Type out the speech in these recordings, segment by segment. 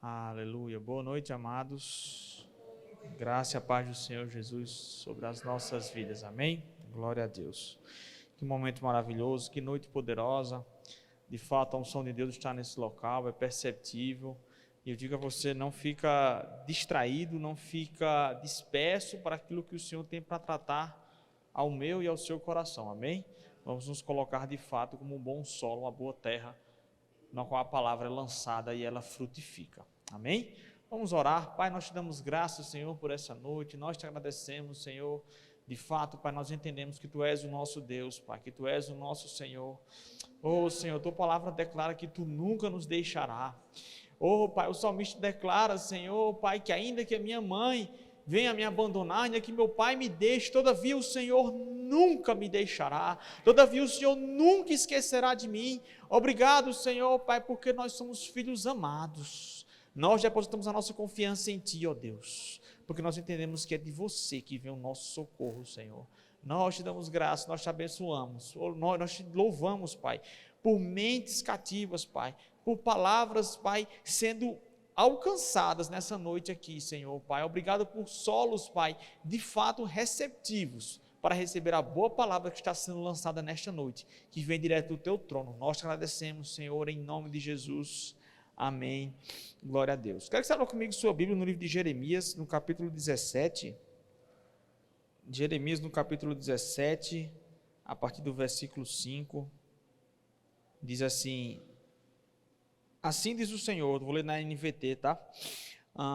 Aleluia. Boa noite, amados. Graça e a paz do Senhor Jesus sobre as nossas vidas. Amém? Glória a Deus. Que momento maravilhoso, que noite poderosa. De fato, a unção de Deus está nesse local, é perceptível. E eu digo a você, não fica distraído, não fica disperso para aquilo que o Senhor tem para tratar ao meu e ao seu coração. Amém? Vamos nos colocar de fato como um bom solo, uma boa terra, na qual a palavra é lançada e ela frutifica. Amém? Vamos orar. Pai, nós te damos graças, Senhor, por essa noite. Nós te agradecemos, Senhor. De fato, Pai, nós entendemos que Tu és o nosso Deus, Pai, que Tu és o nosso Senhor. Oh, Senhor, Tua palavra declara que Tu nunca nos deixará. Oh, Pai, o salmista declara, Senhor, Pai, que ainda que a minha mãe venha me abandonar, ainda que meu pai me deixe, todavia o Senhor nunca me deixará, todavia o Senhor nunca esquecerá de mim. Obrigado, Senhor, Pai, porque nós somos filhos amados. Nós depositamos a nossa confiança em Ti, ó Deus, porque nós entendemos que é de Você que vem o nosso socorro, Senhor. Nós te damos graça, nós te abençoamos, nós te louvamos, Pai, por mentes cativas, Pai, por palavras, Pai, sendo alcançadas nessa noite aqui, Senhor, Pai. Obrigado por solos, Pai, de fato receptivos para receber a boa palavra que está sendo lançada nesta noite, que vem direto do Teu trono. Nós te agradecemos, Senhor, em nome de Jesus. Amém. Glória a Deus. Quero que você abra comigo sua Bíblia no livro de Jeremias, no capítulo 17. Jeremias, no capítulo 17, a partir do versículo 5, diz assim: assim diz o Senhor, vou ler na NVT, tá?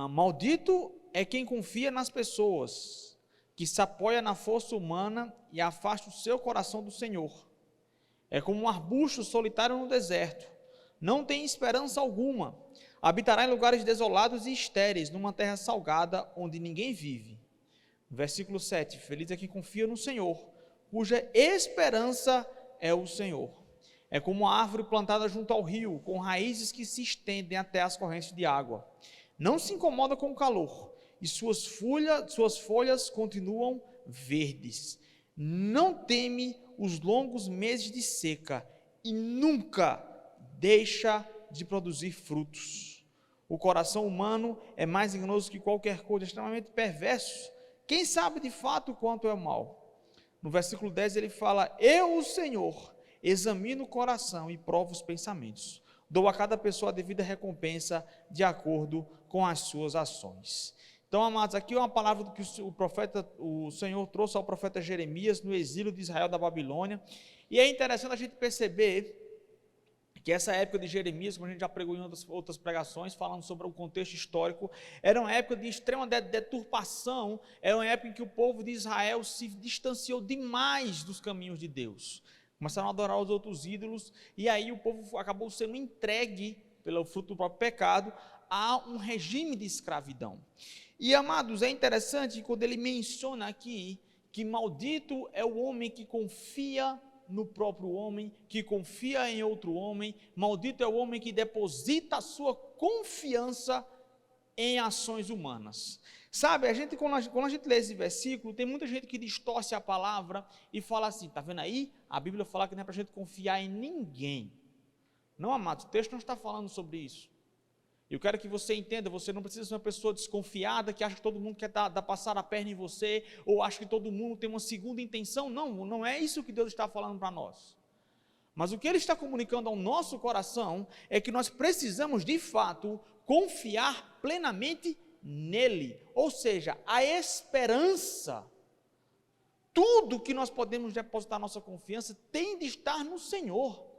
Maldito é quem confia nas pessoas, que se apoia na força humana e afasta o seu coração do Senhor. É como um arbusto solitário no deserto, não tem esperança alguma, habitará em lugares desolados e estéreis, numa terra salgada, onde ninguém vive. Versículo 7, feliz é quem confia no Senhor, cuja esperança é o Senhor. É como uma árvore plantada junto ao rio, com raízes que se estendem até as correntes de água. Não se incomoda com o calor, e suas folhas continuam verdes. Não teme os longos meses de seca, e nunca deixa de produzir frutos. O coração humano é mais enganoso que qualquer coisa, extremamente perverso. Quem sabe de fato quanto é o mal? No versículo 10 ele fala: eu, o Senhor, examino o coração e provo os pensamentos. Dou a cada pessoa a devida recompensa de acordo com as suas ações. Então, amados, aqui é uma palavra que o Senhor trouxe ao profeta Jeremias no exílio de Israel da Babilônia. E é interessante a gente perceber que essa época de Jeremias, como a gente já pregou em outras pregações, falando sobre o contexto histórico, era uma época de extrema deturpação, era uma época em que o povo de Israel se distanciou demais dos caminhos de Deus. Começaram a adorar os outros ídolos, e aí o povo acabou sendo entregue, pelo fruto do próprio pecado, a um regime de escravidão. E, amados, é interessante quando ele menciona aqui que maldito é o homem que confia no próprio homem, que confia em outro homem, maldito é o homem que deposita a sua confiança em ações humanas. Sabe, quando a gente lê esse versículo, tem muita gente que distorce a palavra e fala assim, está vendo aí? A Bíblia fala que não é para a gente confiar em ninguém. Não, amados, o texto não está falando sobre isso. Eu quero que você entenda, você não precisa ser uma pessoa desconfiada, que acha que todo mundo quer passar a perna em você, ou acha que todo mundo tem uma segunda intenção. Não, não é isso que Deus está falando para nós. Mas o que Ele está comunicando ao nosso coração é que nós precisamos, de fato, confiar plenamente nele. Ou seja, a esperança, tudo que nós podemos depositar nossa confiança tem de estar no Senhor.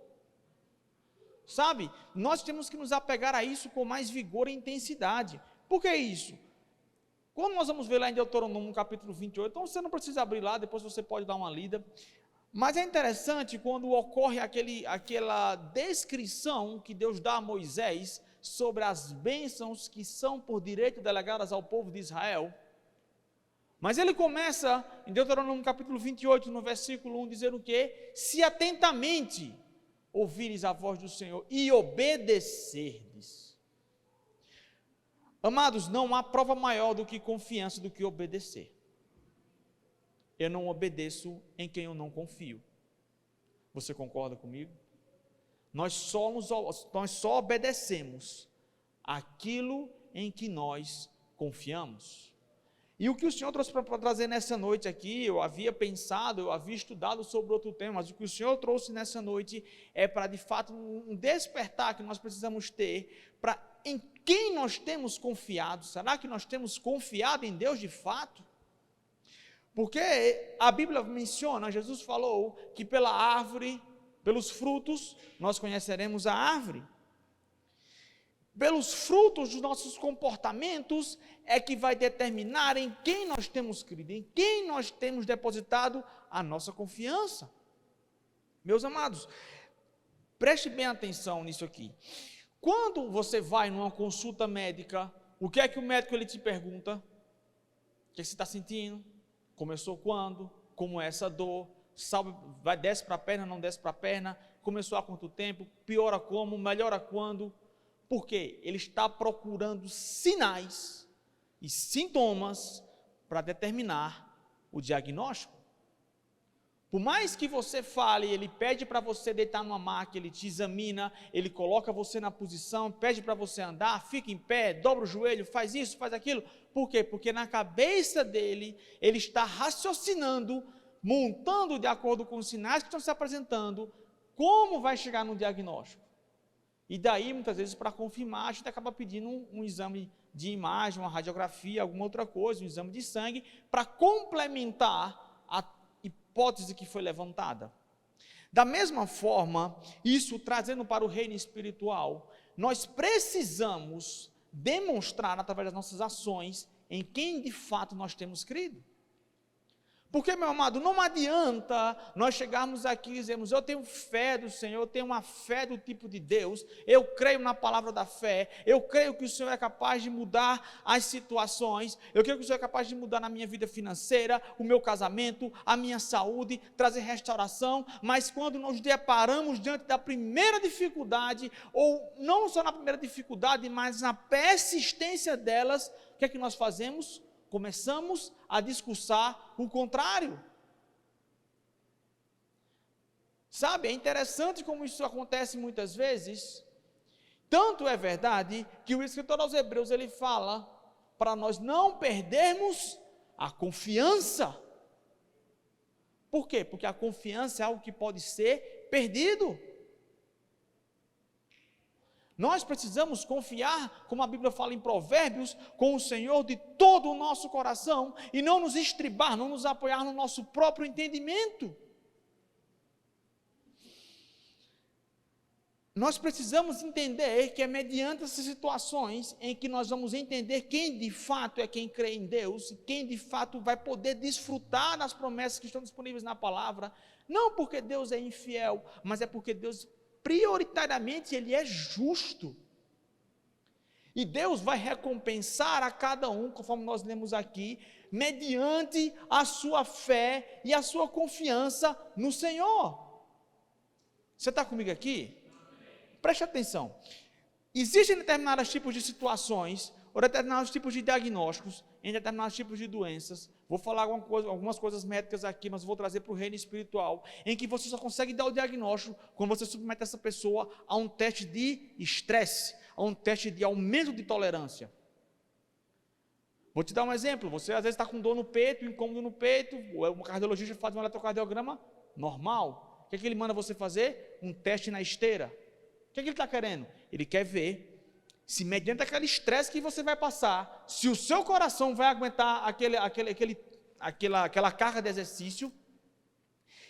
Sabe, nós temos que nos apegar a isso com mais vigor e intensidade. Por que isso? Quando nós vamos ver lá em Deuteronômio, capítulo 28, então você não precisa abrir lá, depois você pode dar uma lida. Mas é interessante quando ocorre aquela descrição que Deus dá a Moisés sobre as bênçãos que são por direito delegadas ao povo de Israel. Mas ele começa em Deuteronômio capítulo 28, no versículo 1, dizendo o quê? Se atentamente ouvires a voz do Senhor e obedecerdes. Amados, não há prova maior do que confiança do que obedecer. Eu não obedeço em quem eu não confio. Você concorda comigo? Nós só obedecemos aquilo em que nós confiamos. E o que o Senhor trouxe para trazer nessa noite aqui, eu havia pensado, eu havia estudado sobre outro tema, mas o que o Senhor trouxe nessa noite é para, de fato, um despertar que nós precisamos ter, para em quem nós temos confiado. Será que nós temos confiado em Deus de fato? Porque a Bíblia menciona, Jesus falou que pela árvore, pelos frutos, nós conheceremos a árvore. Pelos frutos dos nossos comportamentos é que vai determinar em quem nós temos crido, em quem nós temos depositado a nossa confiança. Meus amados, preste bem atenção nisso aqui. Quando você vai numa consulta médica, o que é que o médico ele te pergunta? O que você está sentindo? Começou quando? Como é essa dor? Desce para a perna, não desce para a perna? Começou há quanto tempo? Piora como? Melhora quando? Porque ele está procurando sinais e sintomas para determinar o diagnóstico. Por mais que você fale, ele pede para você deitar numa maca, ele te examina, ele coloca você na posição, pede para você andar, fica em pé, dobra o joelho, faz isso, faz aquilo. Por quê? Porque na cabeça dele, ele está raciocinando, montando de acordo com os sinais que estão se apresentando, como vai chegar no diagnóstico. E daí, muitas vezes, para confirmar, a gente acaba pedindo um exame de imagem, uma radiografia, alguma outra coisa, um exame de sangue, para complementar a hipótese que foi levantada. Da mesma forma, isso trazendo para o reino espiritual, nós precisamos demonstrar, através das nossas ações, em quem de fato nós temos crido. Porque, meu amado, não adianta nós chegarmos aqui e dizermos, eu tenho fé do Senhor, eu tenho uma fé do tipo de Deus, eu creio na palavra da fé, eu creio que o Senhor é capaz de mudar as situações, eu creio que o Senhor é capaz de mudar na minha vida financeira, o meu casamento, a minha saúde, trazer restauração, mas quando nos deparamos diante da primeira dificuldade, ou não só na primeira dificuldade, mas na persistência delas, o que é que nós fazemos? Começamos a discursar o contrário. Sabe, é interessante como isso acontece muitas vezes. Tanto é verdade que o escritor aos Hebreus ele fala para nós não perdermos a confiança. Por quê? Porque a confiança é algo que pode ser perdido. Nós precisamos confiar, como a Bíblia fala em Provérbios, com o Senhor de todo o nosso coração e não nos estribar, não nos apoiar no nosso próprio entendimento. Nós precisamos entender que é mediante essas situações em que nós vamos entender quem de fato é quem crê em Deus, quem de fato vai poder desfrutar das promessas que estão disponíveis na palavra, não porque Deus é infiel, mas é porque Deus prioritariamente ele é justo, e Deus vai recompensar a cada um, conforme nós lemos aqui, mediante a sua fé e a sua confiança no Senhor. Você está comigo aqui? Preste atenção, existem determinados tipos de situações, ou determinados tipos de diagnósticos, em determinados tipos de doenças. Vou falar algumas coisas médicas aqui, mas vou trazer para o reino espiritual, em que você só consegue dar o diagnóstico quando você submete essa pessoa a um teste de estresse, a um teste de aumento de tolerância. Vou te dar um exemplo, você às vezes está com dor no peito, incômodo no peito, o cardiologista faz um eletrocardiograma normal. O que é que ele manda você fazer? Um teste na esteira. O que é que ele está querendo? Ele quer ver se mediante aquele estresse que você vai passar, se o seu coração vai aguentar aquela carga de exercício,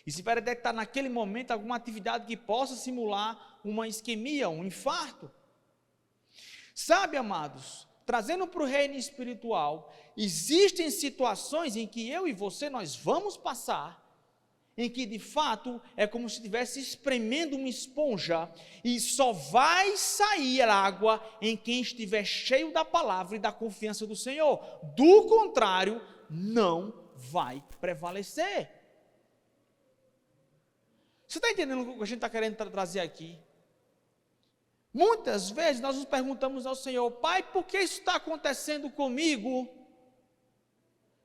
e se vai detectar naquele momento alguma atividade que possa simular uma isquemia, um infarto. Sabe, amados, trazendo para o reino espiritual, existem situações em que eu e você, nós vamos passar, em que de fato é como se estivesse espremendo uma esponja e só vai sair a água em quem estiver cheio da palavra e da confiança do Senhor. Do contrário, não vai prevalecer. Você está entendendo o que a gente está querendo trazer aqui? Muitas vezes nós nos perguntamos ao Senhor, Pai, por que isso está acontecendo comigo?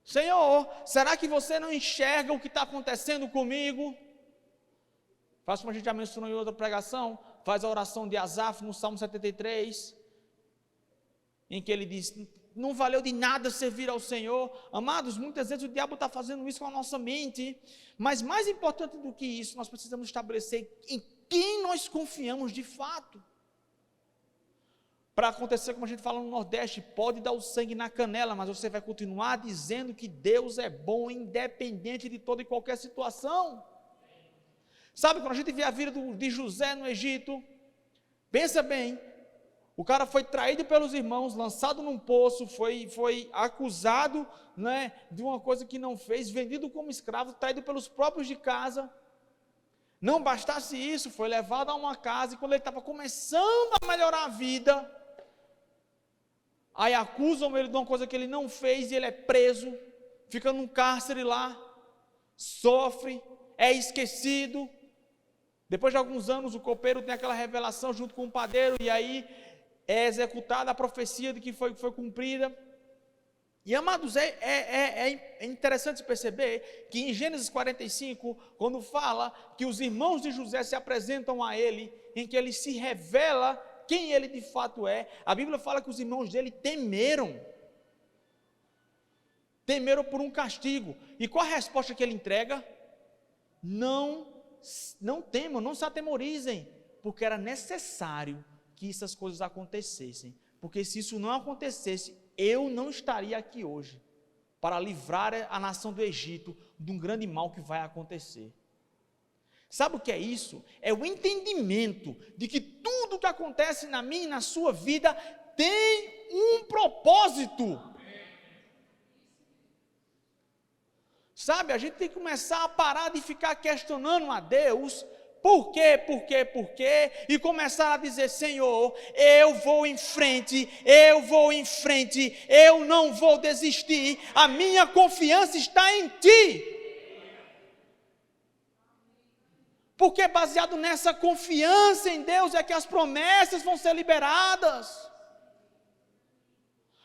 Senhor, será que você não enxerga o que está acontecendo comigo? Faz como a gente já mencionou em outra pregação, faz a oração de Asaf no Salmo 73. em que ele diz, não valeu de nada servir ao Senhor. Amados, muitas vezes o diabo está fazendo isso com a nossa mente, mas mais importante do que isso, nós precisamos estabelecer em quem nós confiamos de fato. Para acontecer, como a gente fala no Nordeste, pode dar o sangue na canela, mas você vai continuar dizendo que Deus é bom, independente de toda e qualquer situação. Sabe, quando a gente vê a vida de José no Egito, pensa bem, o cara foi traído pelos irmãos, lançado num poço, foi acusado, né, de uma coisa que não fez, vendido como escravo, traído pelos próprios de casa. Não bastasse isso, foi levado a uma casa, e quando ele estava começando a melhorar a vida, aí acusam ele de uma coisa que ele não fez, e ele é preso, fica num cárcere lá, sofre, é esquecido. Depois de alguns anos, o copeiro tem aquela revelação junto com o padeiro, e aí é executada a profecia de que foi cumprida. E, amados, é interessante perceber que em Gênesis 45, quando fala que os irmãos de José se apresentam a ele, em que ele se revela quem ele de fato é, a Bíblia fala que os irmãos dele temeram por um castigo. E qual a resposta que ele entrega? Não temam, não se atemorizem, porque era necessário que essas coisas acontecessem, porque se isso não acontecesse, eu não estaria aqui hoje, para livrar a nação do Egito de um grande mal que vai acontecer. Sabe o que é isso? É o entendimento de que tudo que acontece na minha e na sua vida tem um propósito. Sabe, a gente tem que começar a parar de ficar questionando a Deus, por quê, e começar a dizer, Senhor, eu vou em frente, eu não vou desistir, a minha confiança está em Ti. Porque baseado nessa confiança em Deus é que as promessas vão ser liberadas.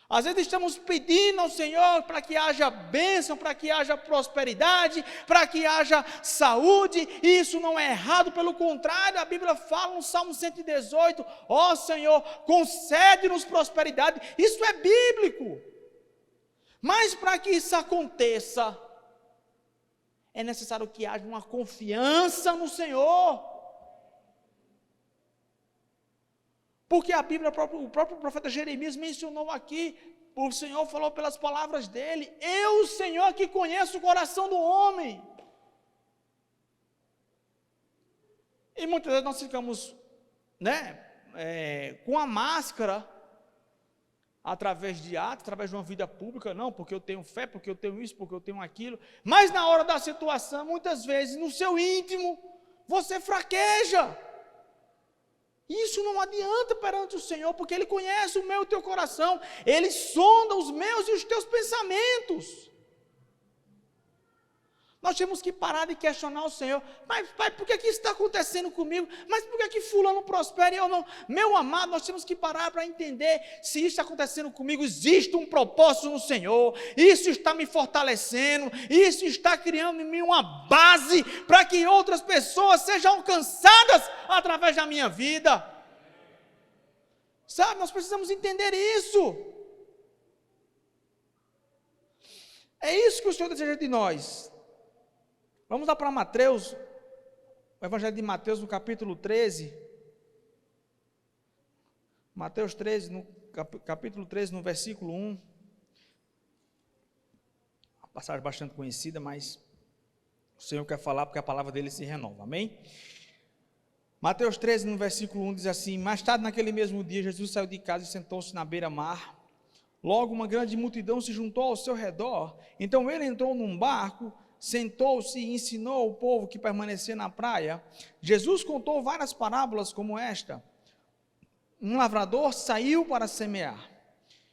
Às vezes estamos pedindo ao Senhor para que haja bênção, para que haja prosperidade, para que haja saúde, e isso não é errado, pelo contrário, a Bíblia fala no Salmo 118, ó Senhor, concede-nos prosperidade, isso é bíblico. Mas para que isso aconteça, é necessário que haja uma confiança no Senhor. Porque a Bíblia, o próprio profeta Jeremias mencionou aqui, o Senhor falou pelas palavras dele, eu, Senhor, que conheço o coração do homem. E muitas vezes nós ficamos, com a máscara, através de atos, através de uma vida pública, não, porque eu tenho fé, porque eu tenho isso, porque eu tenho aquilo, mas na hora da situação, muitas vezes, no seu íntimo, você fraqueja. Isso não adianta perante o Senhor, porque Ele conhece o meu e o teu coração, Ele sonda os meus e os teus pensamentos. Nós temos que parar de questionar o Senhor, mas pai, por que isso está acontecendo comigo? Mas por que fulano prospera e eu não? Meu amado, nós temos que parar para entender, se isso está acontecendo comigo, existe um propósito no Senhor, isso está me fortalecendo, isso está criando em mim uma base, para que outras pessoas sejam alcançadas através da minha vida. Sabe, nós precisamos entender isso. É isso que o Senhor deseja de nós. Vamos lá para Mateus, o Evangelho de Mateus, no capítulo 13. Mateus 13, no capítulo 13, no versículo 1. Uma passagem bastante conhecida, mas o Senhor quer falar porque a palavra dele se renova, amém? Mateus 13, no versículo 1, diz assim: mais tarde naquele mesmo dia, Jesus saiu de casa e sentou-se na beira-mar. Logo uma grande multidão se juntou ao seu redor. Então ele entrou num barco, sentou-se e ensinou o povo que permanecia na praia. Jesus contou várias parábolas como esta. Um lavrador saiu para semear,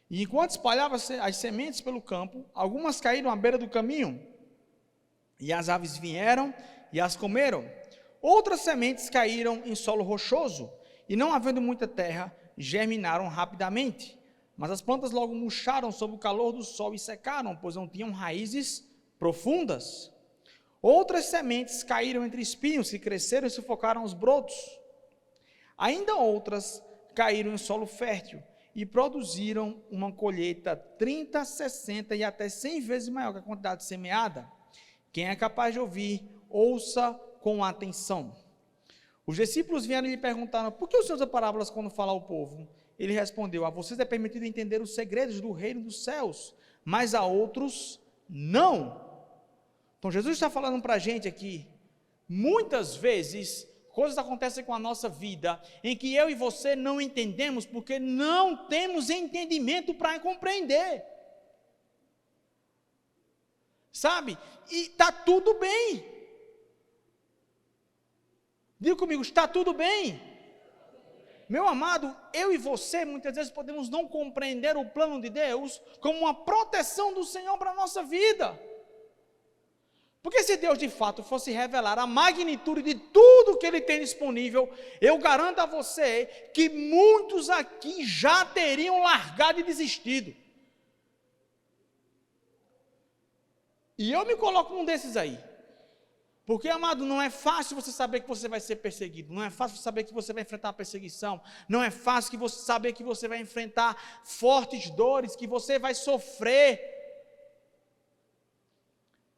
e enquanto espalhava as sementes pelo campo, algumas caíram à beira do caminho, e as aves vieram e as comeram. Outras sementes caíram em solo rochoso, e não havendo muita terra, germinaram rapidamente. Mas as plantas logo murcharam sob o calor do sol e secaram, pois não tinham raízes profundas. Outras sementes caíram entre espinhos que cresceram e sufocaram os brotos. Ainda outras caíram em solo fértil, e produziram uma colheita 30, 60 e até 100 vezes maior que a quantidade semeada. Quem é capaz de ouvir, ouça com atenção. Os discípulos vieram e lhe perguntaram: por que o Senhor usa parábolas quando fala ao povo? Ele respondeu: a vocês é permitido entender os segredos do reino dos céus, mas a outros não. Então Jesus está falando para a gente aqui, muitas vezes, coisas acontecem com a nossa vida, em que eu e você não entendemos, porque não temos entendimento para compreender. Sabe? E está tudo bem. Diga comigo, está tudo bem. Meu amado, eu e você muitas vezes podemos não compreender o plano de Deus como uma proteção do Senhor para a nossa vida. Porque se Deus de fato fosse revelar a magnitude de tudo que Ele tem disponível, eu garanto a você que muitos aqui já teriam largado e desistido. E eu me coloco num desses aí. Porque, amado, não é fácil você saber que você vai ser perseguido, não é fácil saber que você vai enfrentar a perseguição, não é fácil que você saber que você vai enfrentar fortes dores, que você vai sofrer.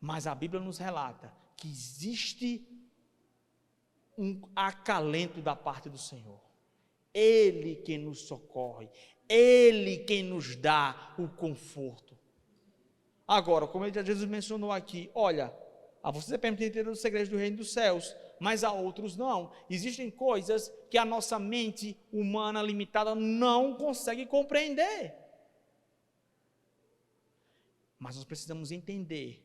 Mas a Bíblia nos relata que existe um acalento da parte do Senhor. Ele quem nos socorre, Ele quem nos dá o conforto. Agora, como Jesus mencionou aqui, olha, a vocês é permitido entender os segredos do reino dos céus, mas a outros não. Existem coisas que a nossa mente humana limitada não consegue compreender. Mas nós precisamos entender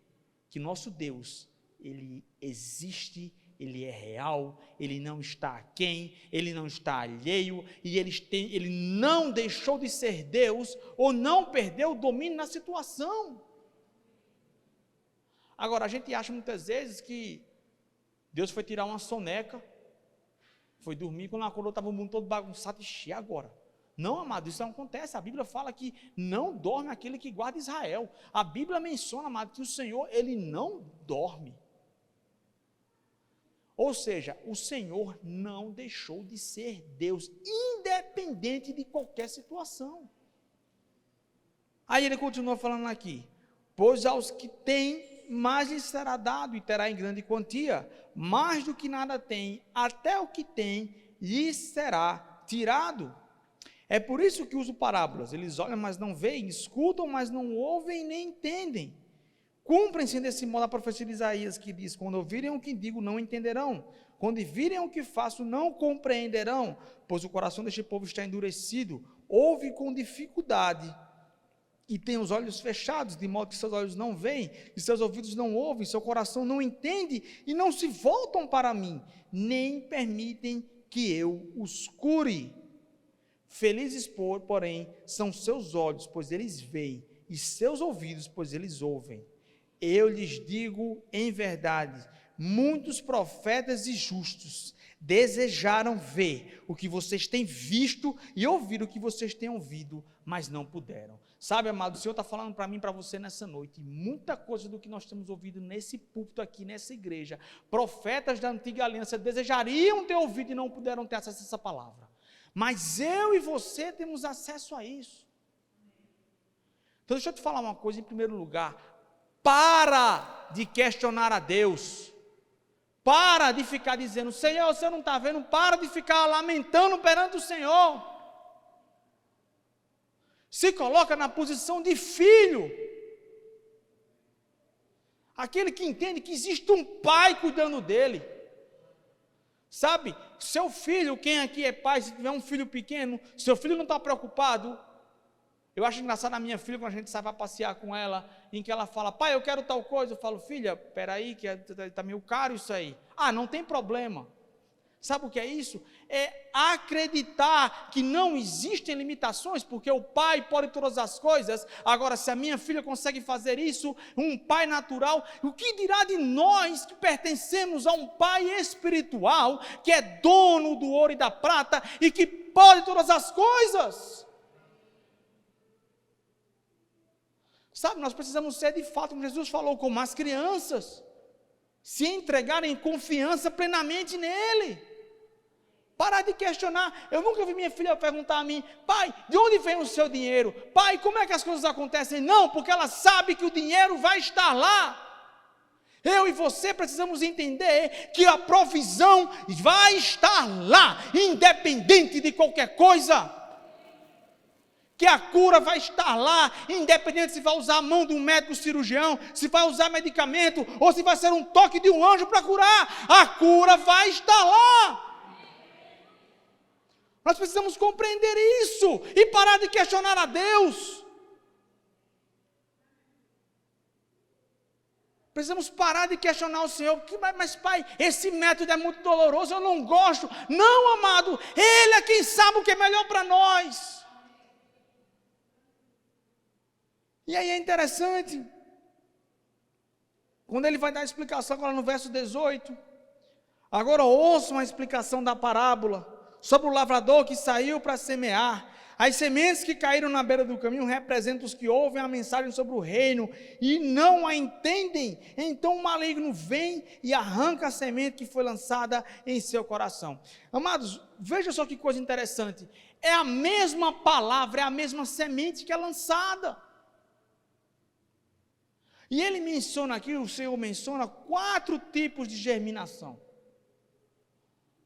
que nosso Deus, Ele existe, Ele é real, Ele não está aquém, Ele não está alheio, e Ele não deixou de ser Deus, ou não perdeu o domínio na situação. Agora, a gente acha muitas vezes que Deus foi tirar uma soneca, foi dormir, quando acordou estava o mundo todo bagunçado, e agora? Não, amado, isso não acontece. A Bíblia fala que não dorme aquele que guarda Israel. A Bíblia menciona, amado, que o Senhor, Ele não dorme. Ou seja, o Senhor não deixou de ser Deus, independente de qualquer situação. Aí ele continua falando aqui: pois aos que têm, mais lhes será dado, e terá em grande quantia, mais do que nada tem, até o que tem, lhes será tirado. É por isso que uso parábolas. Eles olham, mas não veem, escutam, mas não ouvem nem entendem. Cumprem-se desse modo a profecia de Isaías, que diz: quando ouvirem o que digo, não entenderão, quando virem o que faço, não compreenderão, pois o coração deste povo está endurecido, ouve com dificuldade, e tem os olhos fechados, de modo que seus olhos não veem, e seus ouvidos não ouvem, seu coração não entende, e não se voltam para mim, nem permitem que eu os cure. Felizes, porém, são seus olhos, pois eles veem, e seus ouvidos, pois eles ouvem. Eu lhes digo em verdade, muitos profetas e justos desejaram ver o que vocês têm visto e ouvir o que vocês têm ouvido, mas não puderam. Sabe, amado, o Senhor está falando para mim e para você nessa noite, muita coisa do que nós temos ouvido nesse púlpito aqui, nessa igreja, profetas da antiga aliança desejariam ter ouvido e não puderam ter acesso a essa palavra. Mas eu e você temos acesso a isso. Então deixa eu te falar uma coisa em primeiro lugar: para de questionar a Deus, para de ficar dizendo: Senhor, você não está vendo? Para de ficar lamentando perante o Senhor. Se coloca na posição de filho, aquele que entende que existe um pai cuidando dele. Sabe, seu filho, quem aqui é pai, se tiver um filho pequeno, seu filho não está preocupado. Eu acho engraçado a minha filha, quando a gente sai para passear com ela, em que ela fala: pai, eu quero tal coisa. Eu falo: filha, peraí, que está meio caro isso aí. Ah, não tem problema. Sabe o que é isso? É acreditar que não existem limitações, porque o pai pode todas as coisas. Agora, se a minha filha consegue fazer isso, um pai natural, o que dirá de nós que pertencemos a um pai espiritual, que é dono do ouro e da prata, e que pode todas as coisas? Sabe, nós precisamos ser de fato, como Jesus falou, como as crianças, se entregarem confiança plenamente nele. Parar de questionar. Eu nunca vi minha filha perguntar a mim: pai, de onde vem o seu dinheiro? Pai, como é que as coisas acontecem? Não, porque ela sabe que o dinheiro vai estar lá. Eu e você precisamos entender que a provisão vai estar lá, independente de qualquer coisa. Que a cura vai estar lá, independente se vai usar a mão de um médico cirurgião, se vai usar medicamento, ou se vai ser um toque de um anjo para curar. A cura vai estar lá. Nós precisamos compreender isso e parar de questionar a Deus. Precisamos parar de questionar o Senhor. Mas pai, esse método é muito doloroso, eu não gosto. Não, amado, Ele é quem sabe o que é melhor para nós. E aí é interessante, quando ele vai dar a explicação agora no verso 18. Agora ouçam a explicação da parábola sobre o lavrador que saiu para semear. As sementes que caíram na beira do caminho representam os que ouvem a mensagem sobre o reino e não a entendem. Então o maligno vem e arranca a semente que foi lançada em seu coração. Amados, veja só que coisa interessante. É a mesma palavra, é a mesma semente que é lançada. E ele menciona aqui, o Senhor menciona 4 tipos de germinação.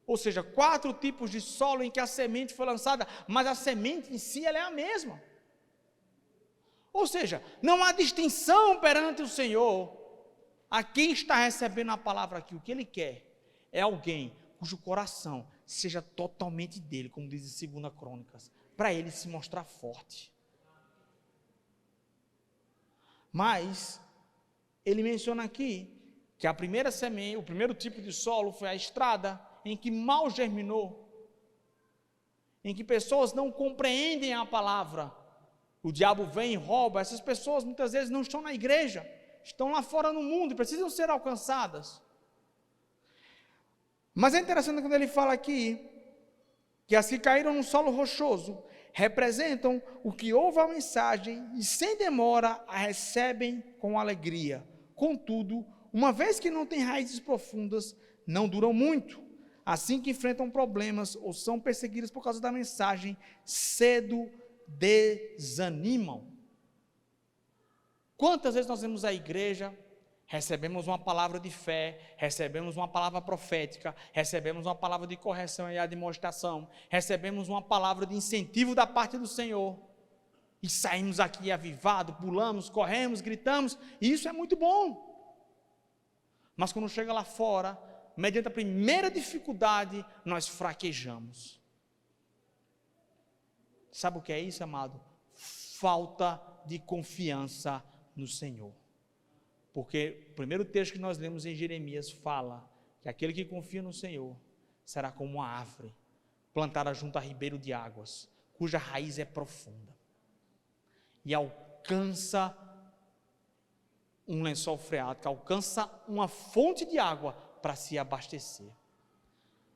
Ou seja, 4 tipos de solo em que a semente foi lançada, mas a semente em si ela é a mesma. Ou seja, não há distinção perante o Senhor a quem está recebendo a palavra aqui. O que Ele quer é alguém cujo coração seja totalmente dele, como diz em 2 Crônicas, para ele se mostrar forte. Mas ele menciona aqui que a primeira semente, o primeiro tipo de solo foi a estrada, em que mal germinou, em que pessoas não compreendem a palavra. O diabo vem e rouba. Essas pessoas muitas vezes não estão na igreja, estão lá fora no mundo e precisam ser alcançadas. Mas é interessante quando ele fala aqui que as que caíram no solo rochoso representam o que ouve a mensagem e sem demora a recebem com alegria. Contudo, uma vez que não têm raízes profundas, não duram muito. Assim que enfrentam problemas ou são perseguidos por causa da mensagem, cedo desanimam. Quantas vezes nós vemos a igreja, recebemos uma palavra de fé, recebemos uma palavra profética, recebemos uma palavra de correção e admoestação, recebemos uma palavra de incentivo da parte do Senhor, e saímos aqui avivados, pulamos, corremos, gritamos, e isso é muito bom. Mas quando chega lá fora, mediante a primeira dificuldade, nós fraquejamos. Sabe o que é isso, amado? Falta de confiança no Senhor. Porque o primeiro texto que nós lemos em Jeremias fala que aquele que confia no Senhor será como uma árvore plantada junto a ribeiro de águas, cuja raiz é profunda e alcança um lençol freático, alcança uma fonte de água para se abastecer.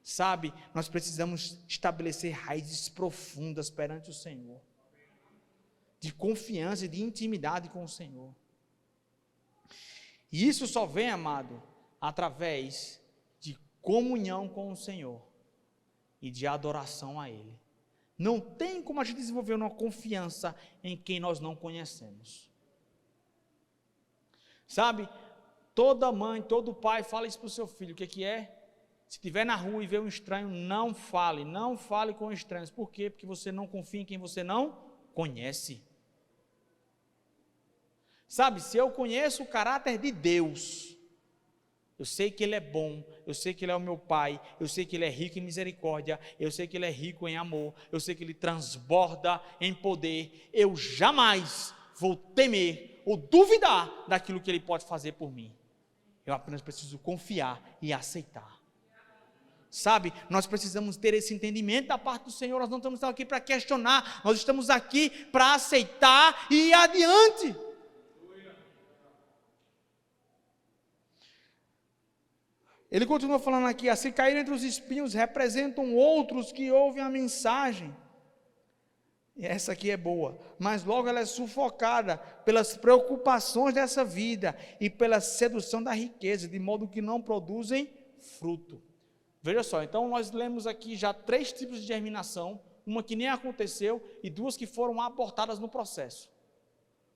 Sabe, nós precisamos estabelecer raízes profundas perante o Senhor, de confiança e de intimidade com o Senhor. E isso só vem, amado, através de comunhão com o Senhor e de adoração a Ele. Não tem como a gente desenvolver uma confiança em quem nós não conhecemos. Sabe, toda mãe, todo pai fala isso para o seu filho. O que é? Se estiver na rua e ver um estranho, não fale com estranhos. Por quê? Porque você não confia em quem você não conhece. Sabe, se eu conheço o caráter de Deus, eu sei que Ele é bom, eu sei que Ele é o meu Pai, eu sei que Ele é rico em misericórdia, eu sei que Ele é rico em amor, eu sei que Ele transborda em poder, eu jamais vou temer ou duvidar daquilo que Ele pode fazer por mim. Eu apenas preciso confiar e aceitar. Sabe, nós precisamos ter esse entendimento da parte do Senhor. Nós não estamos aqui para questionar, nós estamos aqui para aceitar e ir adiante. Ele continua falando aqui, assim cair entre os espinhos representam outros que ouvem a mensagem. E essa aqui é boa, mas logo ela é sufocada pelas preocupações dessa vida e pela sedução da riqueza, de modo que não produzem fruto. Veja só, então nós lemos aqui já 3 tipos de germinação, uma que nem aconteceu e 2 que foram abortadas no processo.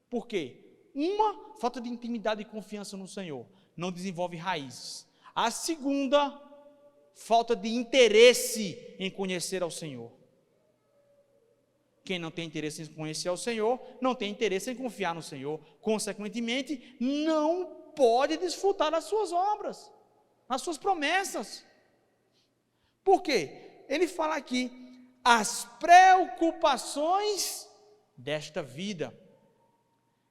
Por quê? Uma, falta de intimidade e confiança no Senhor, não desenvolve raízes. A segunda, falta de interesse em conhecer ao Senhor. Quem não tem interesse em conhecer ao Senhor, não tem interesse em confiar no Senhor. Consequentemente, não pode desfrutar das suas obras, das suas promessas. Por quê? Ele fala aqui, as preocupações desta vida.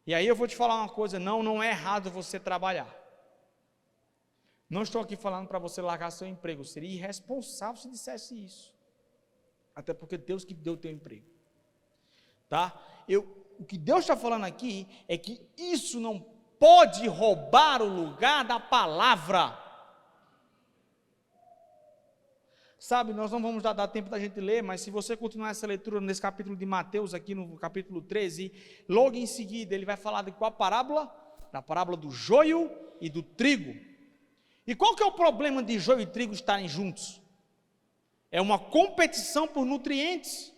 E aí eu vou te falar uma coisa, não é errado você trabalhar. Não estou aqui falando para você largar seu emprego, seria irresponsável se dissesse isso. Até porque Deus que deu o teu emprego. Tá? O que Deus está falando aqui é que isso não pode roubar o lugar da palavra. Sabe, nós não vamos dar tempo da gente ler, mas se você continuar essa leitura nesse capítulo de Mateus, aqui no capítulo 13, logo em seguida ele vai falar de qual parábola? Da parábola do joio e do trigo. E qual que é o problema de joio e trigo estarem juntos? É uma competição por nutrientes.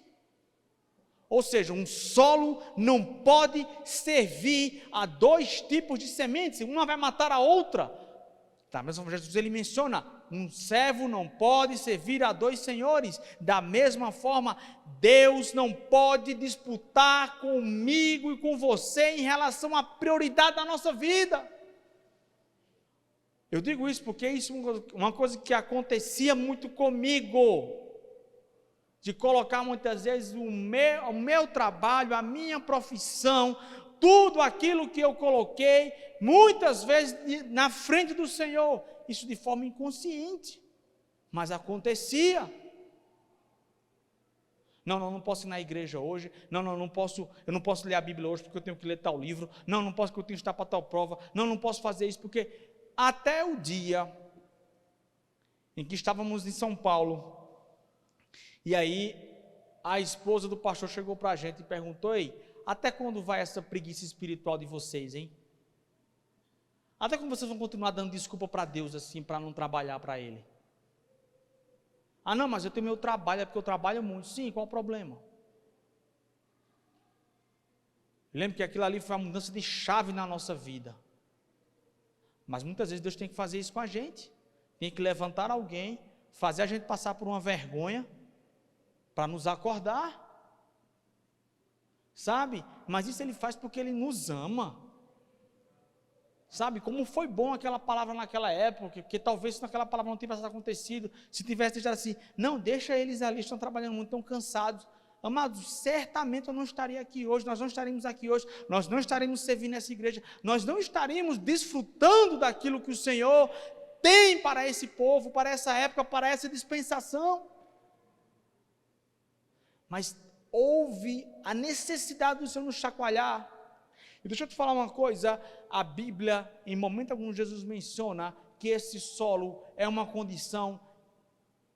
Ou seja, um solo não pode servir a 2 tipos de sementes, uma vai matar a outra. Da mesma forma, Jesus ele menciona, um servo não pode servir a 2 senhores. Da mesma forma, Deus não pode disputar comigo e com você em relação à prioridade da nossa vida. Eu digo isso porque isso é uma coisa que acontecia muito comigo, de colocar muitas vezes o meu trabalho, a minha profissão, tudo aquilo que eu coloquei, muitas vezes na frente do Senhor, isso de forma inconsciente, mas acontecia. Não posso ir na igreja hoje, eu não posso ler a Bíblia hoje porque eu tenho que ler tal livro, não posso porque eu tenho que estar para tal prova, não posso fazer isso porque até o dia em que estávamos em São Paulo, e aí a esposa do pastor chegou para a gente e perguntou, ei, até quando vai essa preguiça espiritual de vocês, hein? Até quando vocês vão continuar dando desculpa para Deus assim, para não trabalhar para Ele? Ah não, mas eu tenho meu trabalho, é porque eu trabalho muito. Sim, qual o problema? Eu lembro que aquilo ali foi uma mudança de chave na nossa vida. Mas muitas vezes Deus tem que fazer isso com a gente. Tem que levantar alguém, fazer a gente passar por uma vergonha, para nos acordar. Sabe? Mas isso Ele faz porque Ele nos ama. Sabe? Como foi bom aquela palavra naquela época, porque talvez se aquela palavra não tivesse acontecido, se tivesse deixado assim, não, deixa eles ali, estão trabalhando muito, estão cansados. Amados, certamente eu não estaria aqui hoje, nós não estaremos aqui hoje, nós não estaremos servindo nessa igreja, nós não estaremos desfrutando daquilo que o Senhor tem para esse povo, para essa época, para essa dispensação. Mas houve a necessidade do Senhor nos chacoalhar. E deixa eu te falar uma coisa, a Bíblia, em momento algum, Jesus menciona que esse solo é uma condição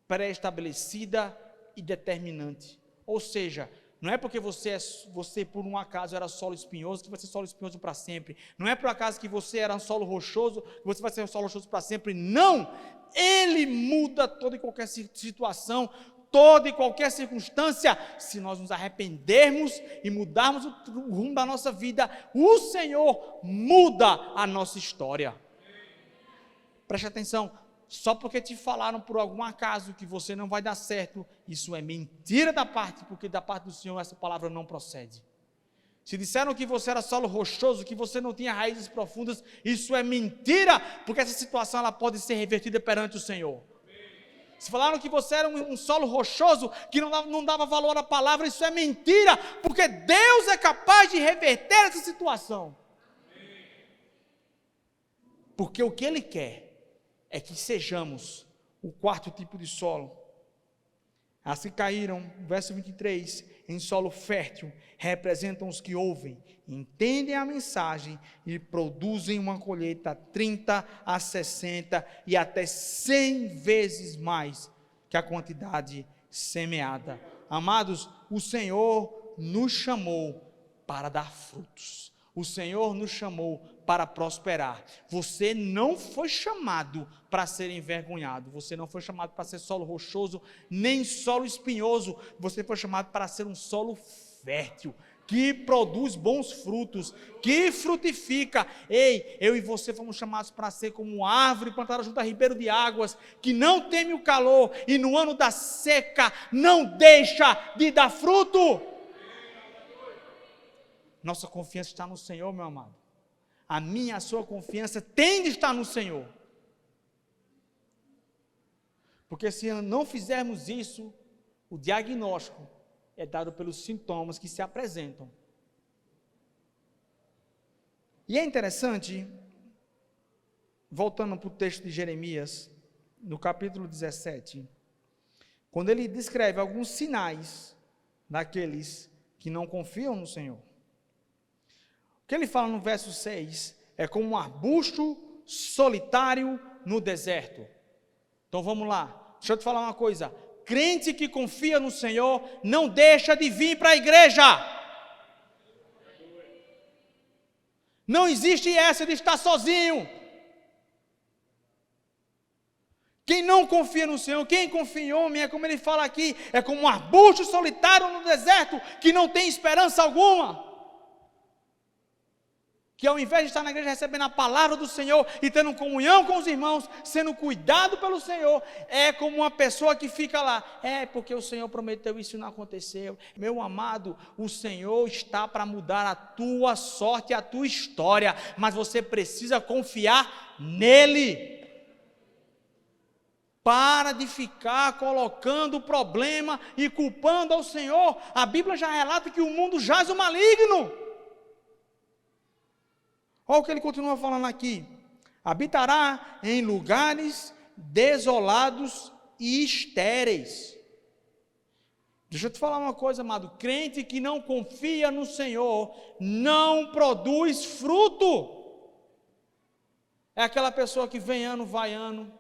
pré-estabelecida e determinante. Ou seja, não é porque você por um acaso era solo espinhoso, que vai ser solo espinhoso para sempre. Não é por acaso que você era um solo rochoso, que você vai ser um solo rochoso para sempre. Não! Ele muda toda e qualquer situação, toda e qualquer circunstância. Se nós nos arrependermos e mudarmos o rumo da nossa vida, o Senhor muda a nossa história. Preste atenção. Só porque te falaram por algum acaso que você não vai dar certo, isso é mentira porque da parte do Senhor essa palavra não procede. Se disseram que você era solo rochoso, que você não tinha raízes profundas, isso é mentira, porque essa situação ela pode ser revertida perante o Senhor. Se falaram que você era um solo rochoso, que não dava valor à palavra, isso é mentira, porque Deus é capaz de reverter essa situação. Porque o que Ele quer é que sejamos o 4º tipo de solo. As que caíram, verso 23, em solo fértil, representam os que ouvem, entendem a mensagem e produzem uma colheita 30 a 60 e até 100 vezes mais que a quantidade semeada. Amados, o Senhor nos chamou para dar frutos. O Senhor nos chamou para prosperar. Você não foi chamado para ser envergonhado. Você não foi chamado para ser solo rochoso, nem solo espinhoso. Você foi chamado para ser um solo fértil, que produz bons frutos, que frutifica. Ei, eu e você fomos chamados para ser como árvore plantada junto a ribeiro de águas, que não teme o calor e no ano da seca não deixa de dar fruto. Nossa confiança está no Senhor, meu amado. A minha, a sua confiança tem de estar no Senhor. Porque se não fizermos isso, o diagnóstico é dado pelos sintomas que se apresentam. E é interessante, voltando para o texto de Jeremias, no capítulo 17, quando ele descreve alguns sinais daqueles que não confiam no Senhor. O que ele fala no verso 6 é como um arbusto solitário no deserto. Então vamos lá, deixa eu te falar uma coisa. Crente que confia no Senhor não deixa de vir para a igreja. Não existe essa de estar sozinho. Quem não confia no Senhor, quem confia em homem, é como ele fala aqui, é como um arbusto solitário no deserto que não tem esperança alguma. Que ao invés de estar na igreja recebendo a palavra do Senhor e tendo comunhão com os irmãos, sendo cuidado pelo Senhor, é como uma pessoa que fica lá, porque o Senhor prometeu isso e não aconteceu. Meu amado, o Senhor está para mudar a tua sorte, a tua história, mas você precisa confiar nele. Para de ficar colocando o problema e culpando ao Senhor. A Bíblia já relata que o mundo jaz o maligno. Olha o que ele continua falando aqui. Habitará em lugares desolados e estéreis. Deixa eu te falar uma coisa, amado. Crente que não confia no Senhor não produz fruto. É aquela pessoa que vem ano, vai ano,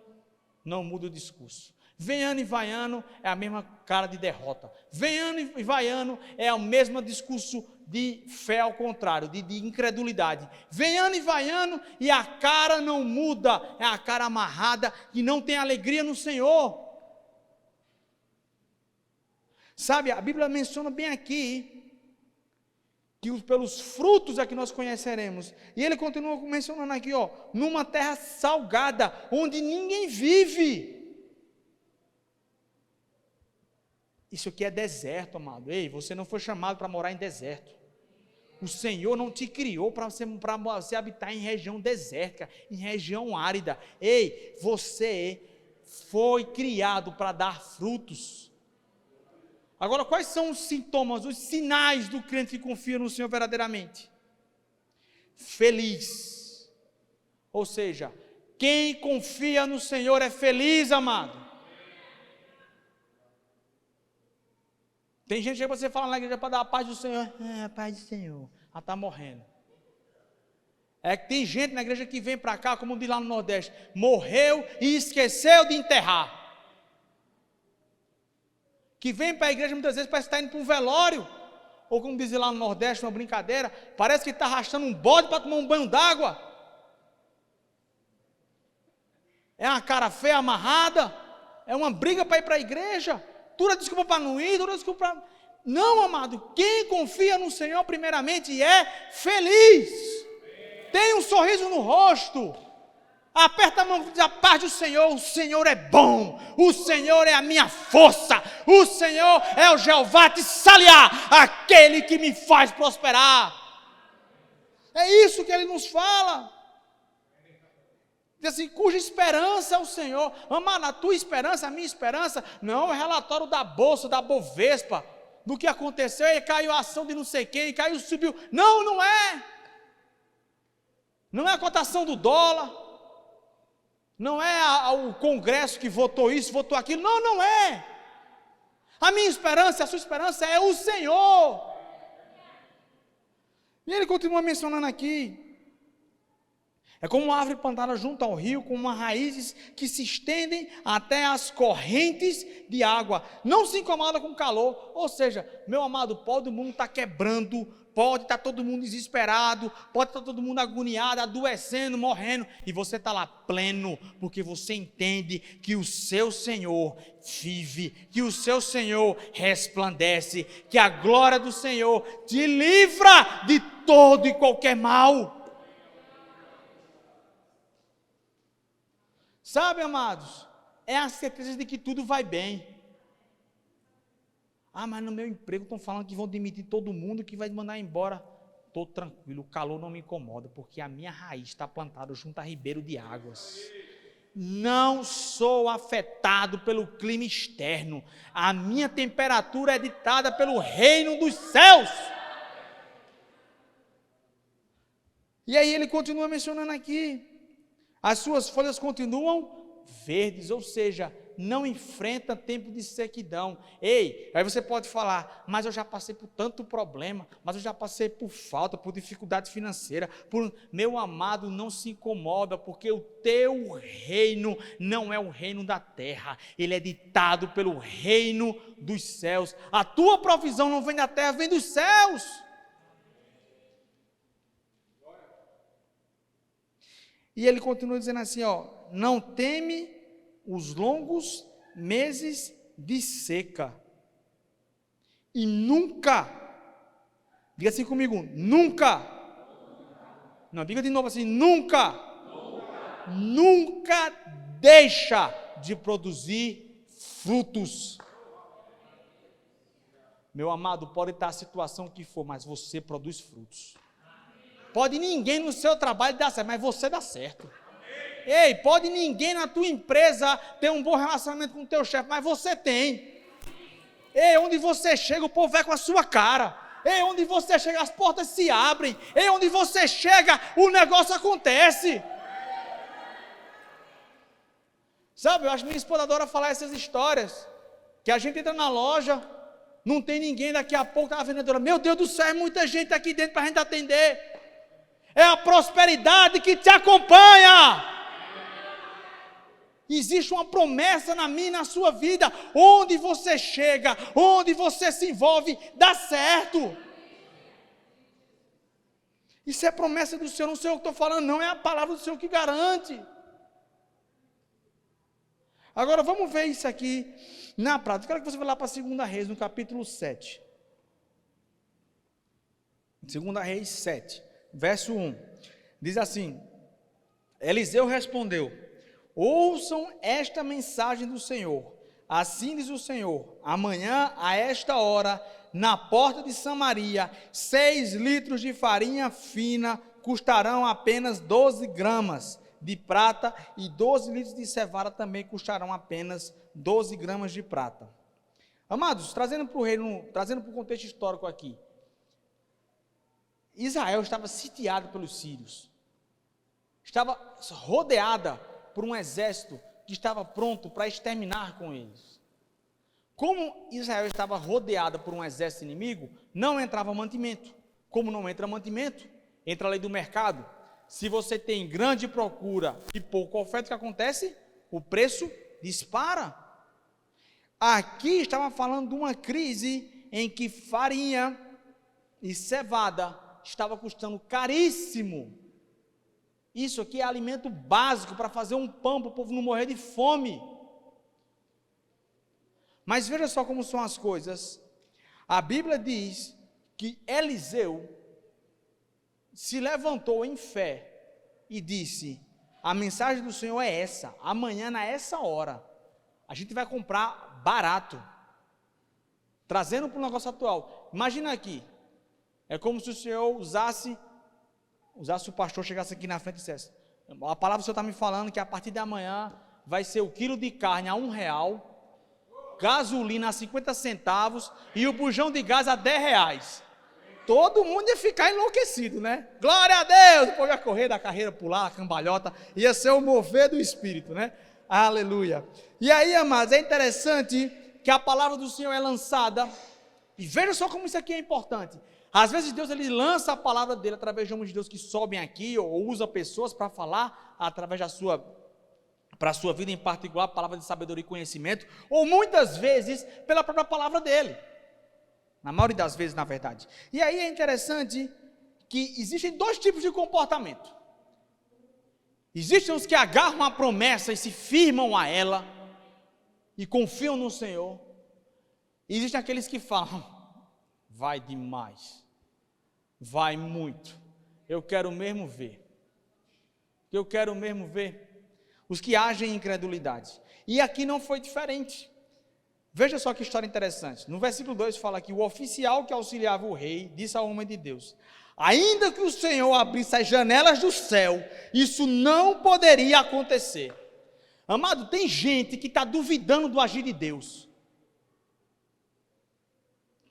não muda o discurso. Vem ano e vai ano, é a mesma cara de derrota. Vem ano e vai ano, é o mesmo discurso de fé ao contrário, de incredulidade. Vem ano e vai ano, e a cara não muda, é a cara amarrada, que não tem alegria no Senhor. Sabe, a Bíblia menciona bem aqui, que pelos frutos é que nós conheceremos. E ele continua mencionando aqui, numa terra salgada, onde ninguém vive. Isso aqui é deserto, amado. Ei, você não foi chamado para morar em deserto. O Senhor não te criou para você habitar em região desértica, em região árida. Ei, você foi criado para dar frutos. Agora, quais são os sintomas, os sinais do crente que confia no Senhor verdadeiramente? Feliz. Ou seja, quem confia no Senhor é feliz, amado. Tem gente que você fala na igreja para dar a paz do Senhor. A paz do Senhor. Ela está morrendo. É que tem gente na igreja que vem para cá, como diz lá no Nordeste, morreu e esqueceu de enterrar. Que vem para a igreja muitas vezes parece que está indo para um velório. Ou como diz lá no Nordeste, uma brincadeira, parece que está arrastando um bode para tomar um banho d'água. É uma cara feia amarrada. É uma briga para ir para a igreja. Tudo é desculpa para não ir, tudo é desculpa para... Não, amado, quem confia no Senhor primeiramente é feliz. Tem um sorriso no rosto. Aperta a mão e diz a paz do Senhor. O Senhor é bom. O Senhor é a minha força. O Senhor é o Jeová Tsaliá, aquele que me faz prosperar. É isso que ele nos fala. Diz assim, cuja esperança é o Senhor. Amado, a tua esperança, a minha esperança, não é o relatório da bolsa, da Bovespa, do que aconteceu, e caiu a ação de não sei quem, caiu, subiu. Não, não é. Não é a cotação do dólar. Não é o Congresso que votou isso, votou aquilo. Não, não é. A minha esperança, a sua esperança é o Senhor. E ele continua mencionando aqui. É como uma árvore plantada junto ao rio, com umas raízes que se estendem até as correntes de água. Não se incomoda com calor. Ou seja, meu amado, o pó do mundo está quebrando pode estar todo mundo desesperado, pode estar todo mundo agoniado, adoecendo, morrendo, e você está lá pleno, porque você entende que o seu Senhor vive, que o seu Senhor resplandece, que a glória do Senhor te livra de todo e qualquer mal. Sabe, amados, é a certeza de que tudo vai bem. Ah, mas no meu emprego estão falando que vão demitir todo mundo, que vai mandar embora. Estou tranquilo, o calor não me incomoda, porque a minha raiz está plantada junto a ribeiro de águas. Não sou afetado pelo clima externo. A minha temperatura é ditada pelo reino dos céus. E aí ele continua mencionando aqui. As suas folhas continuam verdes, ou seja, não enfrenta tempo de sequidão. Ei, aí você pode falar, mas eu já passei por tanto problema, mas eu já passei por falta, por dificuldade financeira, meu amado, não se incomoda, porque o teu reino não é o reino da terra, ele é ditado pelo reino dos céus. A tua provisão não vem da terra, vem dos céus. E ele continua dizendo assim, não teme os longos meses de seca, e nunca, diga assim comigo, nunca, não, diga de novo assim, nunca deixa de produzir frutos. Meu amado, pode estar a situação que for, mas você produz frutos. Pode ninguém no seu trabalho dar certo, mas você dá certo. Ei, pode ninguém na tua empresa ter um bom relacionamento com o teu chefe, mas você tem. Ei, onde você chega, o povo vai com a sua cara. Ei, onde você chega, as portas se abrem. Ei, onde você chega, o negócio acontece. Sabe, eu acho que minha esposa adora falar essas histórias. Que a gente entra na loja, não tem ninguém, daqui a pouco está a vendedora. Meu Deus do céu, é muita gente aqui dentro para a gente atender. É a prosperidade que te acompanha. Existe uma promessa na minha e na sua vida. Onde você chega, onde você se envolve, dá certo. Isso é promessa do Senhor, não sei o que estou falando, não, é a palavra do Senhor que garante. Agora vamos ver isso aqui na prática. Eu quero que você vá lá para 2 Reis, no capítulo 7. 2 Reis 7, verso 1. Diz assim, Eliseu respondeu, ouçam esta mensagem do Senhor. Assim diz o Senhor, amanhã a esta hora, na porta de Samaria, 6 litros de farinha fina custarão apenas 12 gramas de prata, e 12 litros de cevada também custarão apenas 12 gramas de prata. Amados, trazendo para o contexto histórico aqui, Israel estava sitiado pelos sírios, estava rodeada por um exército que estava pronto para exterminar com eles. Como Israel estava rodeada por um exército inimigo, não entrava mantimento. Como não entra mantimento, entra a lei do mercado. Se você tem grande procura e pouca oferta, o que acontece? O preço dispara. Aqui estava falando de uma crise em que farinha e cevada estava custando caríssimo. Isso aqui é alimento básico para fazer um pão para o povo não morrer de fome. Mas veja só como são as coisas. A Bíblia diz que Eliseu se levantou em fé e disse, a mensagem do Senhor é essa, amanhã nessa hora, a gente vai comprar barato, trazendo para o negócio atual. Imagina aqui, é como se o Senhor usasse o pastor, chegasse aqui na frente e dissesse, a palavra do Senhor está me falando que a partir de amanhã vai ser o quilo de carne a R$1, gasolina a 50 centavos e o bujão de gás a R$10. Todo mundo ia ficar enlouquecido, né? Glória a Deus! O povo ia correr da carreira, pular a cambalhota, ia ser o mover do Espírito, né? Aleluia! E aí, amados, é interessante que a palavra do Senhor é lançada, e veja só como isso aqui é importante. Às vezes Deus ele lança a palavra dele através de homens de Deus que sobem aqui, ou usa pessoas para falar através para a sua vida em particular, palavra de sabedoria e conhecimento, ou muitas vezes pela própria palavra dele. Na maioria das vezes, na verdade. E aí é interessante que existem dois tipos de comportamento. Existem os que agarram a promessa e se firmam a ela e confiam no Senhor. E existem aqueles que falam, vai demais, vai muito, eu quero mesmo ver. Eu quero mesmo ver. Os que agem em incredulidade. E aqui não foi diferente. Veja só que história interessante. No versículo 2 fala que o oficial que auxiliava o rei disse ao homem de Deus: ainda que o Senhor abrisse as janelas do céu, isso não poderia acontecer. Amado, tem gente que está duvidando do agir de Deus.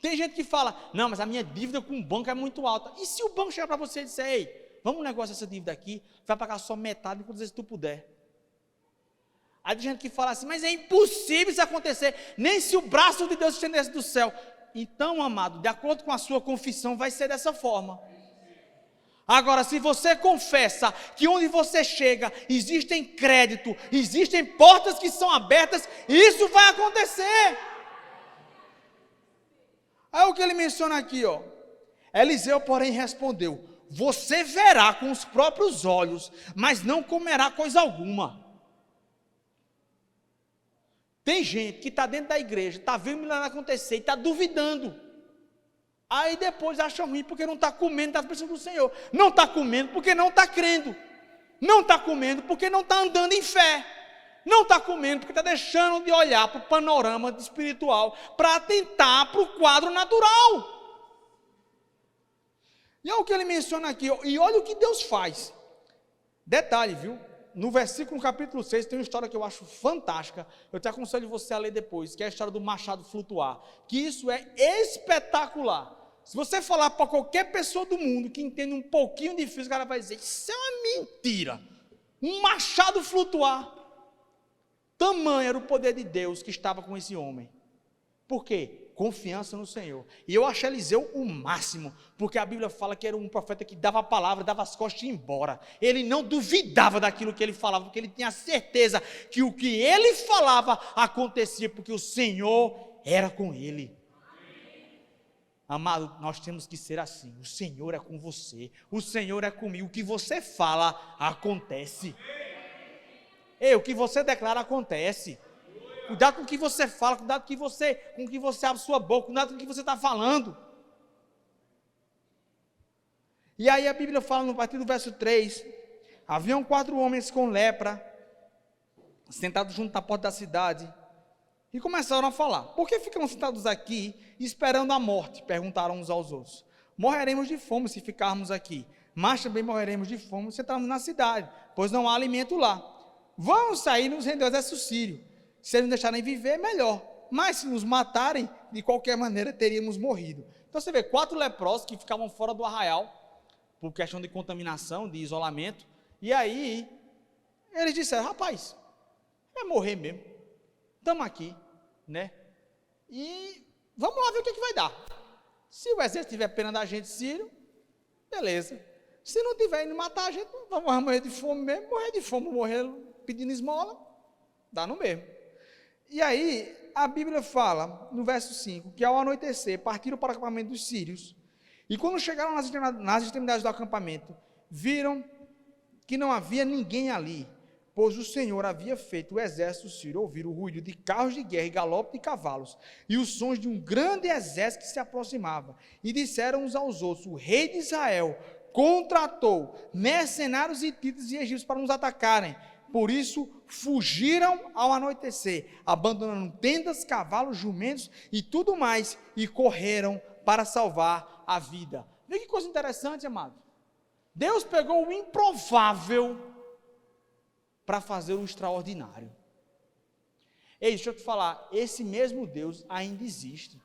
Tem gente que fala, não, mas a minha dívida com o banco é muito alta. E se o banco chegar para você e disser, ei, vamos negociar essa dívida aqui, vai pagar só metade, enquanto se tu puder. Aí tem gente que fala assim, mas é impossível isso acontecer, nem se o braço de Deus estendesse do céu. Então, amado, de acordo com a sua confissão, vai ser dessa forma. Agora, se você confessa que onde você chega, existem crédito, existem portas que são abertas, isso vai acontecer. Aí o que ele menciona aqui, ó. Eliseu, porém, respondeu, você verá com os próprios olhos, mas não comerá coisa alguma. Tem gente que está dentro da igreja, está vendo o milagre acontecer e está duvidando. Aí depois acha ruim porque não está comendo das bênçãos do Senhor. Não está comendo porque não está crendo. Não está comendo porque não está andando em fé. Não está comendo porque está deixando de olhar para o panorama espiritual para atentar para o quadro natural. E é o que ele menciona aqui. E olha o que Deus faz. Detalhe, viu? No versículo, no capítulo 6, tem uma história que eu acho fantástica. Eu te aconselho você a ler depois, que é a história do machado flutuar. Que isso é espetacular. Se você falar para qualquer pessoa do mundo que entende um pouquinho de física, ela vai dizer, isso é uma mentira. Um machado flutuar. Tamanho era o poder de Deus que estava com esse homem. Por quê? Confiança no Senhor. E eu achei Eliseu o máximo, porque a Bíblia fala que era um profeta que dava a palavra, dava as costas e ia embora. Ele não duvidava daquilo que ele falava, porque ele tinha certeza que o que ele falava acontecia, porque o Senhor era com ele. Amado, nós temos que ser assim. O Senhor é com você, o Senhor é comigo. O que você fala, acontece. Ei, o que você declara, acontece. Cuidado com o que você fala, cuidado com o que você abre sua boca, cuidado com o que você está falando. E aí a Bíblia fala no partir do verso 3, haviam 4 homens com lepra, sentados junto à porta da cidade, e começaram a falar, por que ficamos sentados aqui, esperando a morte? Perguntaram uns aos outros. Morreremos de fome se ficarmos aqui, mas também morreremos de fome se entrarmos na cidade, pois não há alimento lá. Vamos sair e nos render ao exército sírio. Se eles nos deixarem viver, melhor. Mas se nos matarem, de qualquer maneira, teríamos morrido. Então você vê, 4 leprosos que ficavam fora do arraial, por questão de contaminação, de isolamento. E aí, eles disseram, rapaz, vai morrer mesmo. Estamos aqui, né? E vamos lá ver o que vai dar. Se o exército tiver pena da gente, sírio, beleza. Se não tiver indo matar a gente, vamos morrer de fome mesmo. Morrer de fome, morrer pedindo esmola, dá no mesmo. E aí, a Bíblia fala, no verso 5, que ao anoitecer, partiram para o acampamento dos sírios, e quando chegaram nas extremidades do acampamento, viram que não havia ninguém ali, pois o Senhor havia feito o exército sírio ouvir o ruído de carros de guerra e galope de cavalos, e os sons de um grande exército que se aproximava, e disseram uns aos outros, o rei de Israel contratou mercenários hititas e egípcios para nos atacarem. Por isso, fugiram ao anoitecer, abandonando tendas, cavalos, jumentos e tudo mais, e correram para salvar a vida. Vê que coisa interessante, amado. Deus pegou o improvável para fazer o extraordinário. Ei, deixa eu te falar, esse mesmo Deus ainda existe.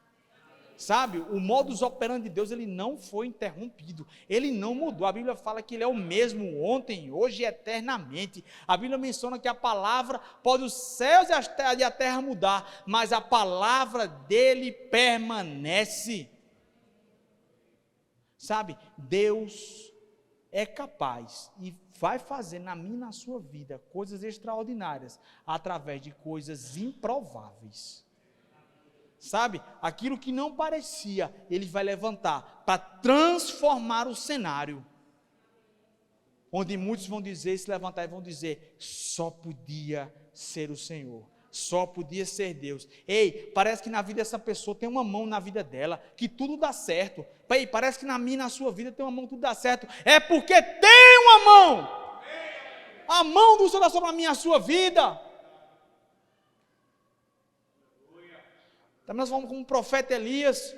Sabe, o modus operandi de Deus, ele não foi interrompido, ele não mudou. A Bíblia fala que ele é o mesmo ontem, hoje e eternamente. A Bíblia menciona que a palavra, pode os céus e a terra mudar, mas a palavra dele permanece. Sabe, Deus é capaz e vai fazer na minha e na sua vida coisas extraordinárias, através de coisas improváveis. Sabe? Aquilo que não parecia, ele vai levantar para transformar o cenário. Onde muitos vão dizer, se levantar e vão dizer, só podia ser o Senhor. Só podia ser Deus. Ei, parece que na vida dessa pessoa tem uma mão na vida dela, que tudo dá certo. Ei, parece que na minha, na sua vida tem uma mão que tudo dá certo. É porque tem uma mão. A mão do Senhor sobre a minha, a sua vida. Também nós vamos como o profeta Elias,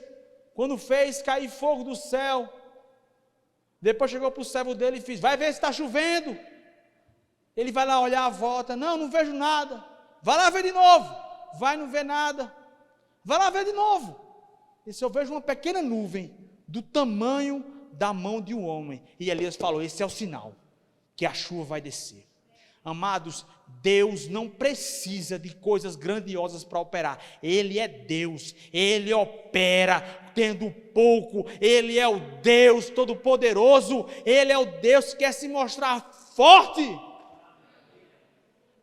quando fez cair fogo do céu. Depois chegou para o servo dele e fez, vai ver se está chovendo. Ele vai lá olhar a volta, não vejo nada. Vai lá ver de novo, vai não ver nada. Vai lá ver de novo. E se eu vejo uma pequena nuvem do tamanho da mão de um homem. E Elias falou, esse é o sinal que a chuva vai descer. Amados, Deus não precisa de coisas grandiosas para operar. Ele é Deus, Ele opera tendo pouco. Ele é o Deus Todo-Poderoso. Ele é o Deus que quer se mostrar forte.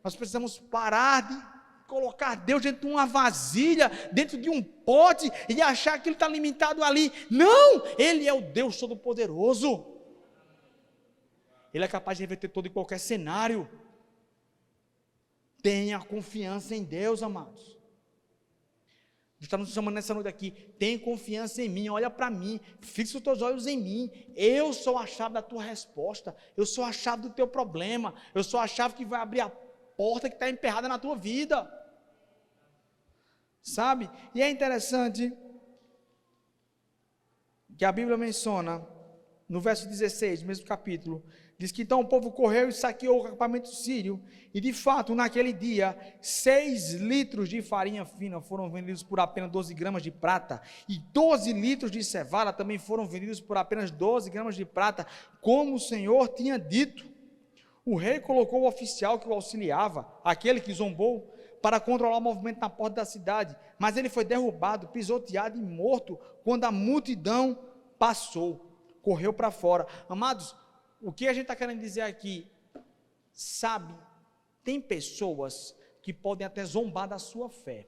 Nós precisamos parar de colocar Deus dentro de uma vasilha, dentro de um pote e achar que Ele está limitado ali. Não, Ele é o Deus Todo-Poderoso. Ele é capaz de reverter todo e qualquer cenário. Tenha confiança em Deus, amados. Deus está nos chamando nessa noite aqui. Tenha confiança em mim, olha para mim, fixa os teus olhos em mim. Eu sou a chave da tua resposta. Eu sou a chave do teu problema. Eu sou a chave que vai abrir a porta que está emperrada na tua vida. Sabe? E é interessante que a Bíblia menciona, no verso 16, mesmo capítulo, diz que então o povo correu e saqueou o acampamento sírio, e de fato, naquele dia, 6 litros de farinha fina foram vendidos por apenas 12 gramas de prata, e 12 litros de cevada também foram vendidos por apenas 12 gramas de prata, como o Senhor tinha dito. O rei colocou o oficial que o auxiliava, aquele que zombou, para controlar o movimento na porta da cidade, mas ele foi derrubado, pisoteado e morto, quando a multidão passou, correu para fora. Amados, o que a gente está querendo dizer aqui, sabe, tem pessoas que podem até zombar da sua fé,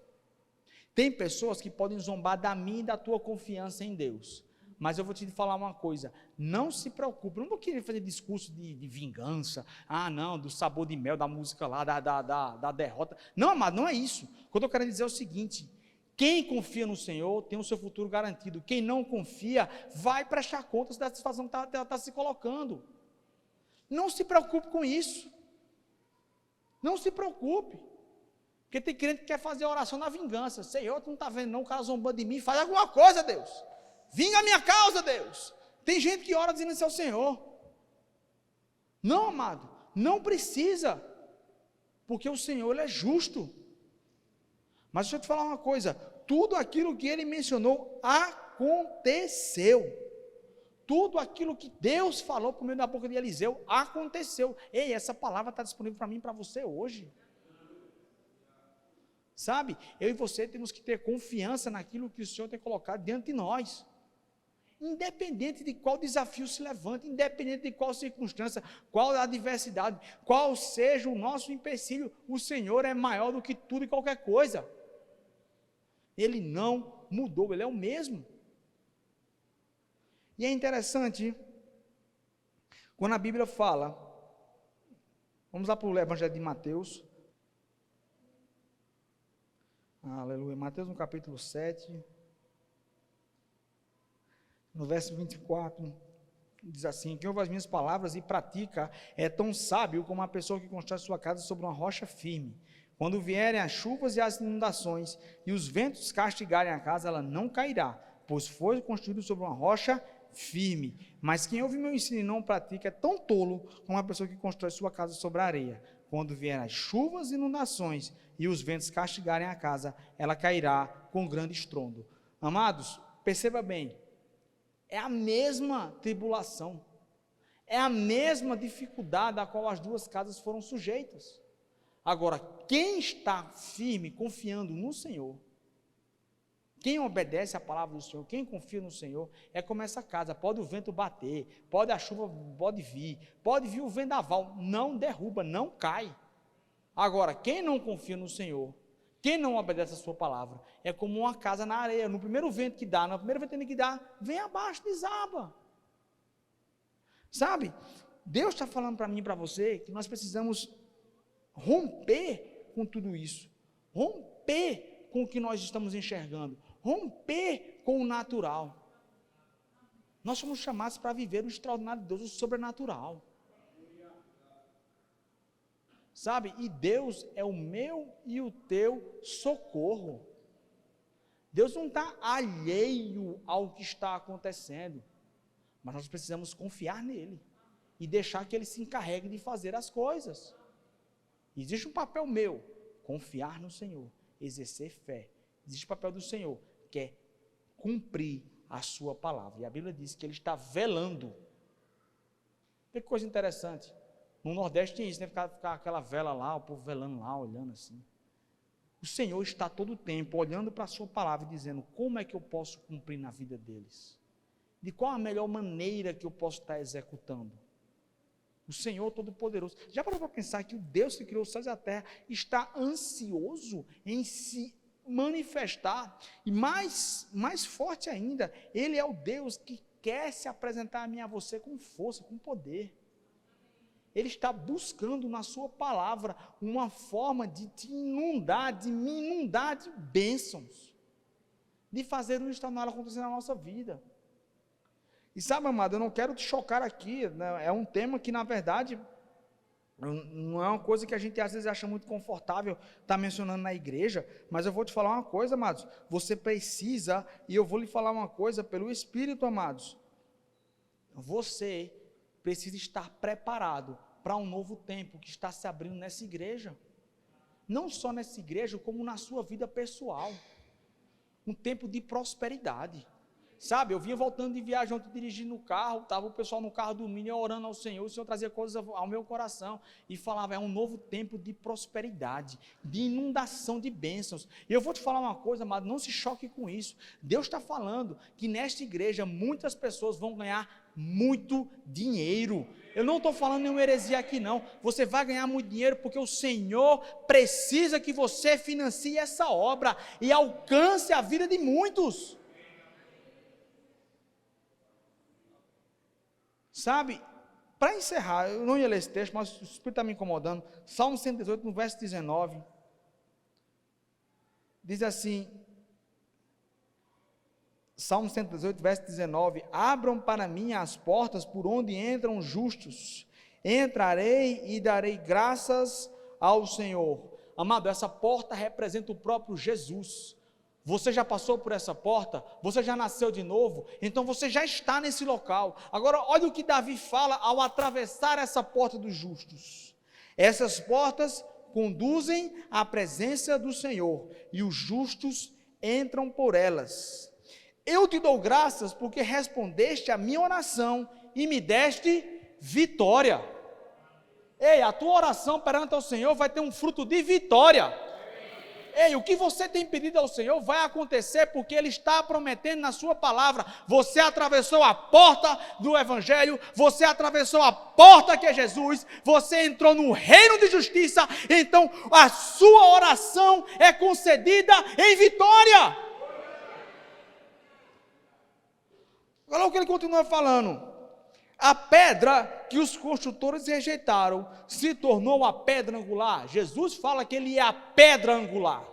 tem pessoas que podem zombar da minha e da tua confiança em Deus, mas eu vou te falar uma coisa, não se preocupe, não vou querer fazer discurso de vingança, não, do sabor de mel da música lá, da derrota, não, amado, não é isso. O que eu estou querendo dizer é o seguinte, quem confia no Senhor tem o seu futuro garantido, quem não confia vai prestar contas da situação que ela está se colocando. Não se preocupe com isso, não se preocupe, porque tem crente que quer fazer oração na vingança. Senhor, tu não está vendo não, o cara zombando de mim, faz alguma coisa, Deus, vinga a minha causa, Deus. Tem gente que ora dizendo isso ao Senhor. Não, amado, não precisa, porque o Senhor Ele é justo. Mas deixa eu te falar uma coisa, tudo aquilo que Ele mencionou aconteceu. Tudo aquilo que Deus falou por meio da boca de Eliseu, aconteceu. Ei, essa palavra está disponível para mim e para você hoje. Sabe, eu e você temos que ter confiança naquilo que o Senhor tem colocado diante de nós. Independente de qual desafio se levante, independente de qual circunstância, qual adversidade, qual seja o nosso empecilho, o Senhor é maior do que tudo e qualquer coisa. Ele não mudou, Ele é o mesmo. E é interessante, quando a Bíblia fala, vamos lá para o Evangelho de Mateus, aleluia, Mateus no capítulo 7, no verso 24, diz assim, quem ouve as minhas palavras e pratica é tão sábio como a pessoa que constrói sua casa sobre uma rocha firme. Quando vierem as chuvas e as inundações e os ventos castigarem a casa, ela não cairá, pois foi construído sobre uma rocha firme. Mas quem ouve meu ensino e não pratica é tão tolo como a pessoa que constrói sua casa sobre a areia. Quando vierem as chuvas e inundações e os ventos castigarem a casa, ela cairá com grande estrondo. Amados, perceba bem, é a mesma tribulação, é a mesma dificuldade a qual as duas casas foram sujeitas. Agora, quem está firme, confiando no Senhor, quem obedece à palavra do Senhor, quem confia no Senhor, é como essa casa, pode o vento bater, pode a chuva, pode vir o vendaval, não derruba, não cai. Agora, quem não confia no Senhor, Quem não obedece a sua palavra é como uma casa na areia. No primeiro vento que dá, na primeira ventania que dá, vem abaixo, desaba. Sabe? Deus está falando para mim e para você que nós precisamos romper com tudo isso. Romper com o que nós estamos enxergando. Romper com o natural. Nós somos chamados para viver o extraordinário de Deus, o sobrenatural. Sabe? E Deus é o meu e o teu socorro. Deus não está alheio ao que está acontecendo, mas nós precisamos confiar nele e deixar que ele se encarregue de fazer as coisas. Existe um papel meu, confiar no Senhor, exercer fé. Existe o papel do Senhor, que é cumprir a sua palavra. E a Bíblia diz que ele está velando. Que coisa interessante. No Nordeste tem isso, né? Ficar aquela vela lá, o povo velando lá, olhando assim. O Senhor está todo o tempo olhando para a sua palavra e dizendo, como é que eu posso cumprir na vida deles? De qual a melhor maneira que eu posso estar executando? O Senhor Todo-Poderoso. Já parou para pensar que o Deus que criou os céus e a terra está ansioso em se manifestar? E mais forte ainda, Ele é o Deus que quer se apresentar a mim e a você com força, com poder. Ele está buscando na sua palavra uma forma de te inundar, de me inundar de bênçãos, de fazer o extraordinário acontecer na nossa vida. E sabe, amado, eu não quero te chocar aqui, né? É um tema que, na verdade, não é uma coisa que a gente às vezes acha muito confortável estar mencionando na igreja, mas eu vou te falar uma coisa, amados, você precisa, e eu vou lhe falar uma coisa pelo Espírito, amados, você precisa estar preparado para um novo tempo que está se abrindo nessa igreja, não só nessa igreja, como na sua vida pessoal, um tempo de prosperidade. Sabe, eu vinha voltando de viagem ontem, dirigindo o carro, estava o pessoal no carro dormindo, eu orando ao Senhor, o Senhor trazia coisas ao meu coração, e falava, é um novo tempo de prosperidade, de inundação de bênçãos. E eu vou te falar uma coisa, amado, não se choque com isso. Deus está falando que nesta igreja, muitas pessoas vão ganhar muito dinheiro. Eu não estou falando nenhuma heresia aqui não, você vai ganhar muito dinheiro, porque o Senhor precisa que você financie essa obra, e alcance a vida de muitos. Sabe, para encerrar, eu não ia ler esse texto, mas o Espírito está me incomodando. Salmo 118, no verso 19, diz assim, Salmo 118, verso 19, abram para mim as portas por onde entram justos, entrarei e darei graças ao Senhor. Amado, essa porta representa o próprio Jesus. Você já passou por essa porta? Você já nasceu de novo? Então você já está nesse local. Agora olha o que Davi fala ao atravessar essa porta dos justos. Essas portas conduzem à presença do Senhor, e os justos entram por elas. Eu te dou graças porque respondeste à minha oração e me deste vitória. Ei, a tua oração perante ao Senhor vai ter um fruto de vitória. Ei, o que você tem pedido ao Senhor vai acontecer, porque Ele está prometendo na sua palavra. Você atravessou a porta do Evangelho, você atravessou a porta que é Jesus, você entrou no reino de justiça, então a sua oração é concedida em vitória. Olha o que ele continua falando. A pedra que os construtores rejeitaram se tornou a pedra angular. Jesus fala que ele é a pedra angular.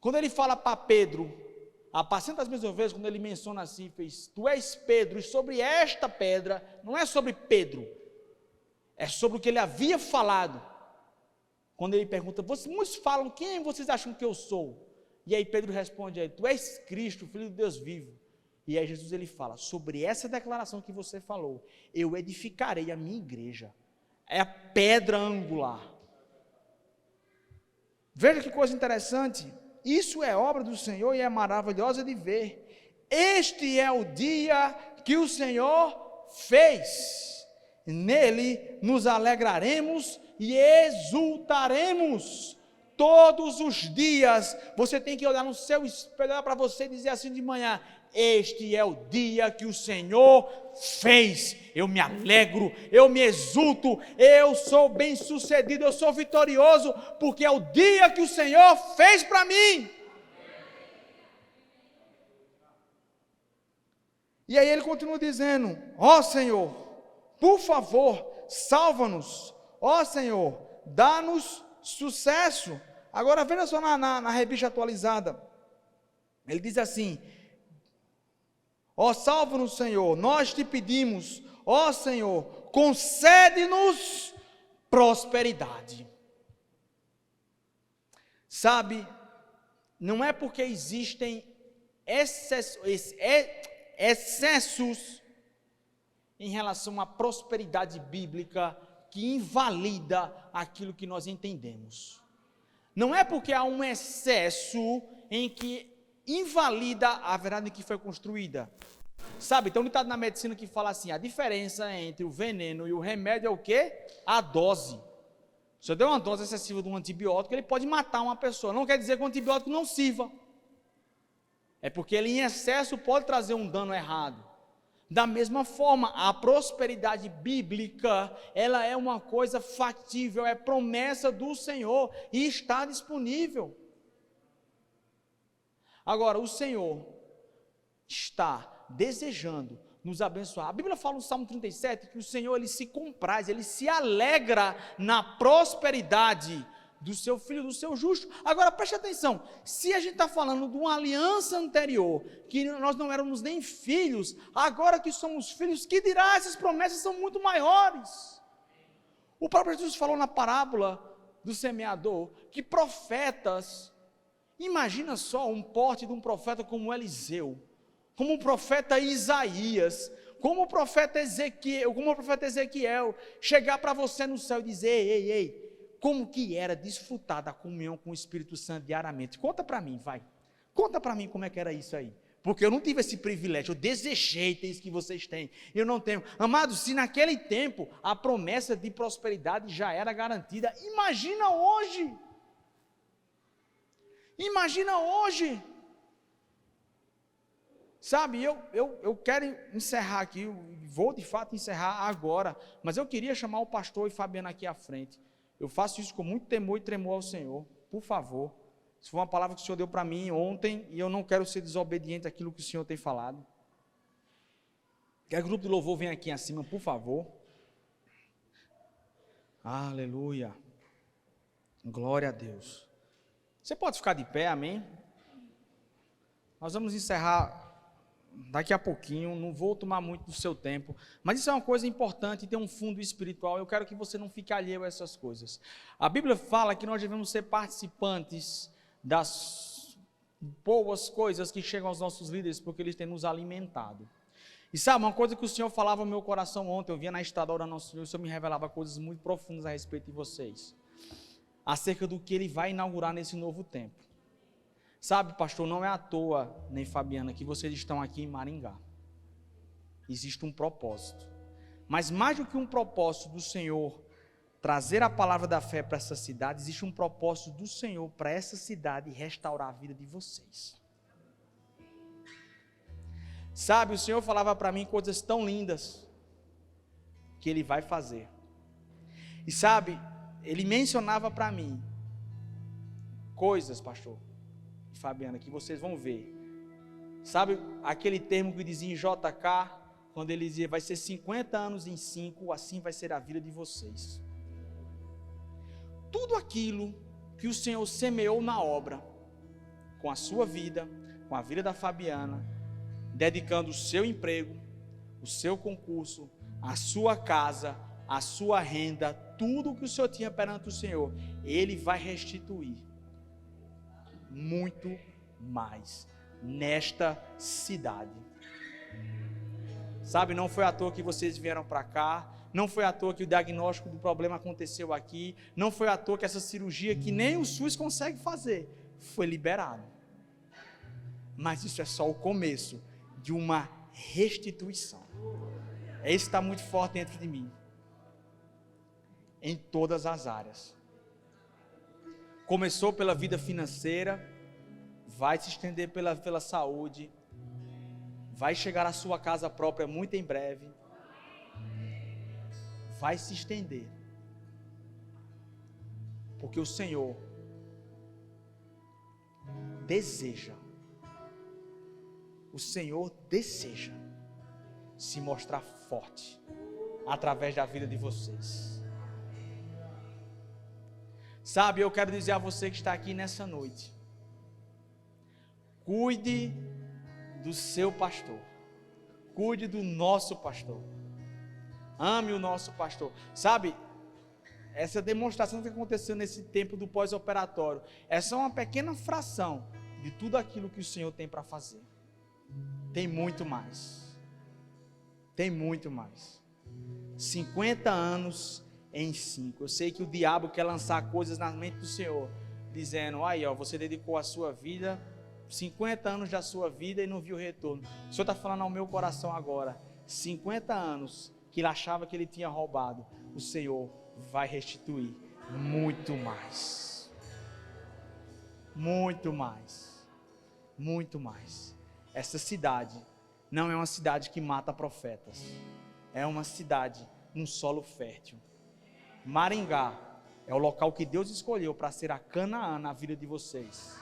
Quando ele fala para Pedro, apacenta as minhas ovelhas, quando ele menciona assim, fez, tu és Pedro, e sobre esta pedra, não é sobre Pedro, é sobre o que ele havia falado. Quando ele pergunta, muitos falam, quem vocês acham que eu sou? E aí Pedro responde a ele, tu és Cristo, Filho de Deus vivo. E aí Jesus ele fala, sobre essa declaração que você falou, eu edificarei a minha igreja. É a pedra angular. Veja que coisa interessante. Isso é obra do Senhor e é maravilhosa de ver. Este é o dia que o Senhor fez. Nele nos alegraremos e exultaremos. Todos os dias você tem que olhar no seu espelho, olhar para você e dizer assim de manhã, este é o dia que o Senhor fez. Eu me alegro, eu me exulto, eu sou bem-sucedido, eu sou vitorioso, porque é o dia que o Senhor fez para mim. E aí ele continua dizendo: ó Senhor, por favor, salva-nos. Ó Senhor, dá-nos sucesso. Agora veja só na revista atualizada. Ele diz assim: ó, salva-nos, Senhor, nós te pedimos, ó Senhor, concede-nos prosperidade. Sabe, não é porque existem excessos em relação à prosperidade bíblica que invalida aquilo que nós entendemos. Não é porque há um excesso em que invalida a verdade que foi construída. Sabe, tem um ditado na medicina que fala assim: a diferença entre o veneno e o remédio é o quê? A dose. Se eu der uma dose excessiva de um antibiótico, ele pode matar uma pessoa. Não quer dizer que o antibiótico não sirva. É porque ele em excesso pode trazer um dano errado. Da mesma forma, a prosperidade bíblica, ela é uma coisa factível, é promessa do Senhor e está disponível. Agora, o Senhor está desejando nos abençoar. A Bíblia fala no Salmo 37 que o Senhor, ele se compraz, ele se alegra na prosperidade do seu filho, do seu justo. Agora, preste atenção, se a gente está falando de uma aliança anterior, que nós não éramos nem filhos, agora que somos filhos, que dirá? Essas promessas são muito maiores. O próprio Jesus falou na parábola do semeador, que profetas, imagina só um porte de um profeta como Eliseu, como o profeta Isaías, como o profeta Ezequiel, chegar para você no céu e dizer: ei, como que era desfrutar da comunhão com o Espírito Santo diariamente? Conta para mim, vai. Conta para mim como é que era isso aí. Porque eu não tive esse privilégio, eu desejei ter isso que vocês têm. Eu não tenho. Amados, se naquele tempo a promessa de prosperidade já era garantida, imagina hoje. Imagina hoje. Sabe, eu quero encerrar aqui, vou de fato encerrar agora, mas eu queria chamar o pastor e Fabiana aqui à frente. Eu faço isso com muito temor e tremor ao Senhor, por favor. Isso foi uma palavra que o Senhor deu para mim ontem, e eu não quero ser desobediente àquilo que o Senhor tem falado. Que o grupo de louvor venha aqui acima, por favor. Aleluia. Glória a Deus. Você pode ficar de pé, amém? Nós vamos encerrar daqui a pouquinho, não vou tomar muito do seu tempo, mas isso é uma coisa importante, tem um fundo espiritual. Eu quero que você não fique alheio a essas coisas. A Bíblia fala que nós devemos ser participantes das boas coisas que chegam aos nossos líderes, porque eles têm nos alimentado. E sabe, uma coisa que o Senhor falava no meu coração ontem, eu vinha na estrada orando ao Senhor, o Senhor me revelava coisas muito profundas a respeito de vocês, acerca do que Ele vai inaugurar nesse novo tempo. Sabe, pastor, não é à toa, nem Fabiana, que vocês estão aqui em Maringá. Existe um propósito. Mas mais do que um propósito do Senhor trazer a palavra da fé para essa cidade, existe um propósito do Senhor para essa cidade restaurar a vida de vocês. Sabe, o Senhor falava para mim coisas tão lindas que Ele vai fazer. E sabe, Ele mencionava para mim coisas, pastor e Fabiana, que vocês vão ver. Sabe aquele termo que dizia em JK, quando ele dizia: vai ser 50 anos em 5, assim vai ser a vida de vocês. Tudo aquilo que o Senhor semeou na obra, com a sua vida, com a vida da Fabiana, dedicando o seu emprego, o seu concurso, a sua casa, a sua renda, tudo o que o Senhor tinha perante o Senhor, Ele vai restituir muito mais nesta cidade. Sabe, não foi à toa que vocês vieram para cá, não foi à toa que o diagnóstico do problema aconteceu aqui, não foi à toa que essa cirurgia que nem o SUS consegue fazer, foi liberada. Mas isso é só o começo de uma restituição. Isso está muito forte dentro de mim, em todas as áreas. Começou pela vida financeira, vai se estender pela saúde, vai chegar à sua casa própria muito em breve, vai se estender, porque o Senhor deseja se mostrar forte através da vida de vocês. Sabe, eu quero dizer a você que está aqui nessa noite, cuide do seu pastor, cuide do nosso pastor, ame o nosso pastor. Sabe, essa demonstração que aconteceu nesse tempo do pós-operatório é só uma pequena fração de tudo aquilo que o Senhor tem para fazer. Tem muito mais. Tem muito mais. 50 anos em 5. Eu sei que o diabo quer lançar coisas na mente do Senhor, dizendo, aí ó, você dedicou a sua vida, 50 anos da sua vida e não viu retorno. O Senhor está falando ao meu coração agora, 50 anos que ele achava que ele tinha roubado, o Senhor vai restituir muito mais. Muito mais. Muito mais. Essa cidade não é uma cidade que mata profetas. É uma cidade num solo fértil. Maringá é o local que Deus escolheu para ser a Canaã na vida de vocês.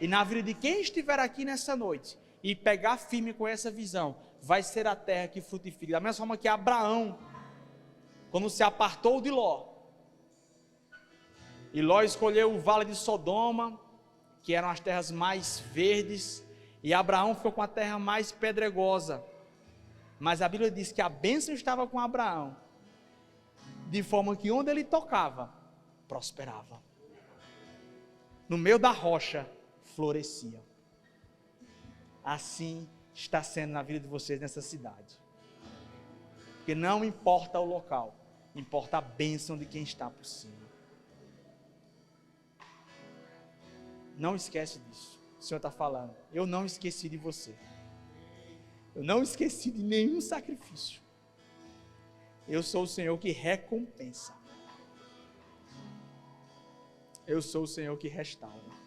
E na vida de quem estiver aqui nessa noite e pegar firme com essa visão, vai ser a terra que frutifica. Da mesma forma que Abraão, quando se apartou de Ló, e Ló escolheu o vale de Sodoma, que eram as terras mais verdes, e Abraão ficou com a terra mais pedregosa. Mas a Bíblia diz que a bênção estava com Abraão, de forma que onde ele tocava, prosperava. No meio da rocha, florescia. Assim está sendo na vida de vocês nessa cidade. Porque não importa o local, importa a bênção de quem está por cima. Não esquece disso. O Senhor está falando, eu não esqueci de você. Eu não esqueci de nenhum sacrifício. Eu sou o Senhor que recompensa. Eu sou o Senhor que restaura.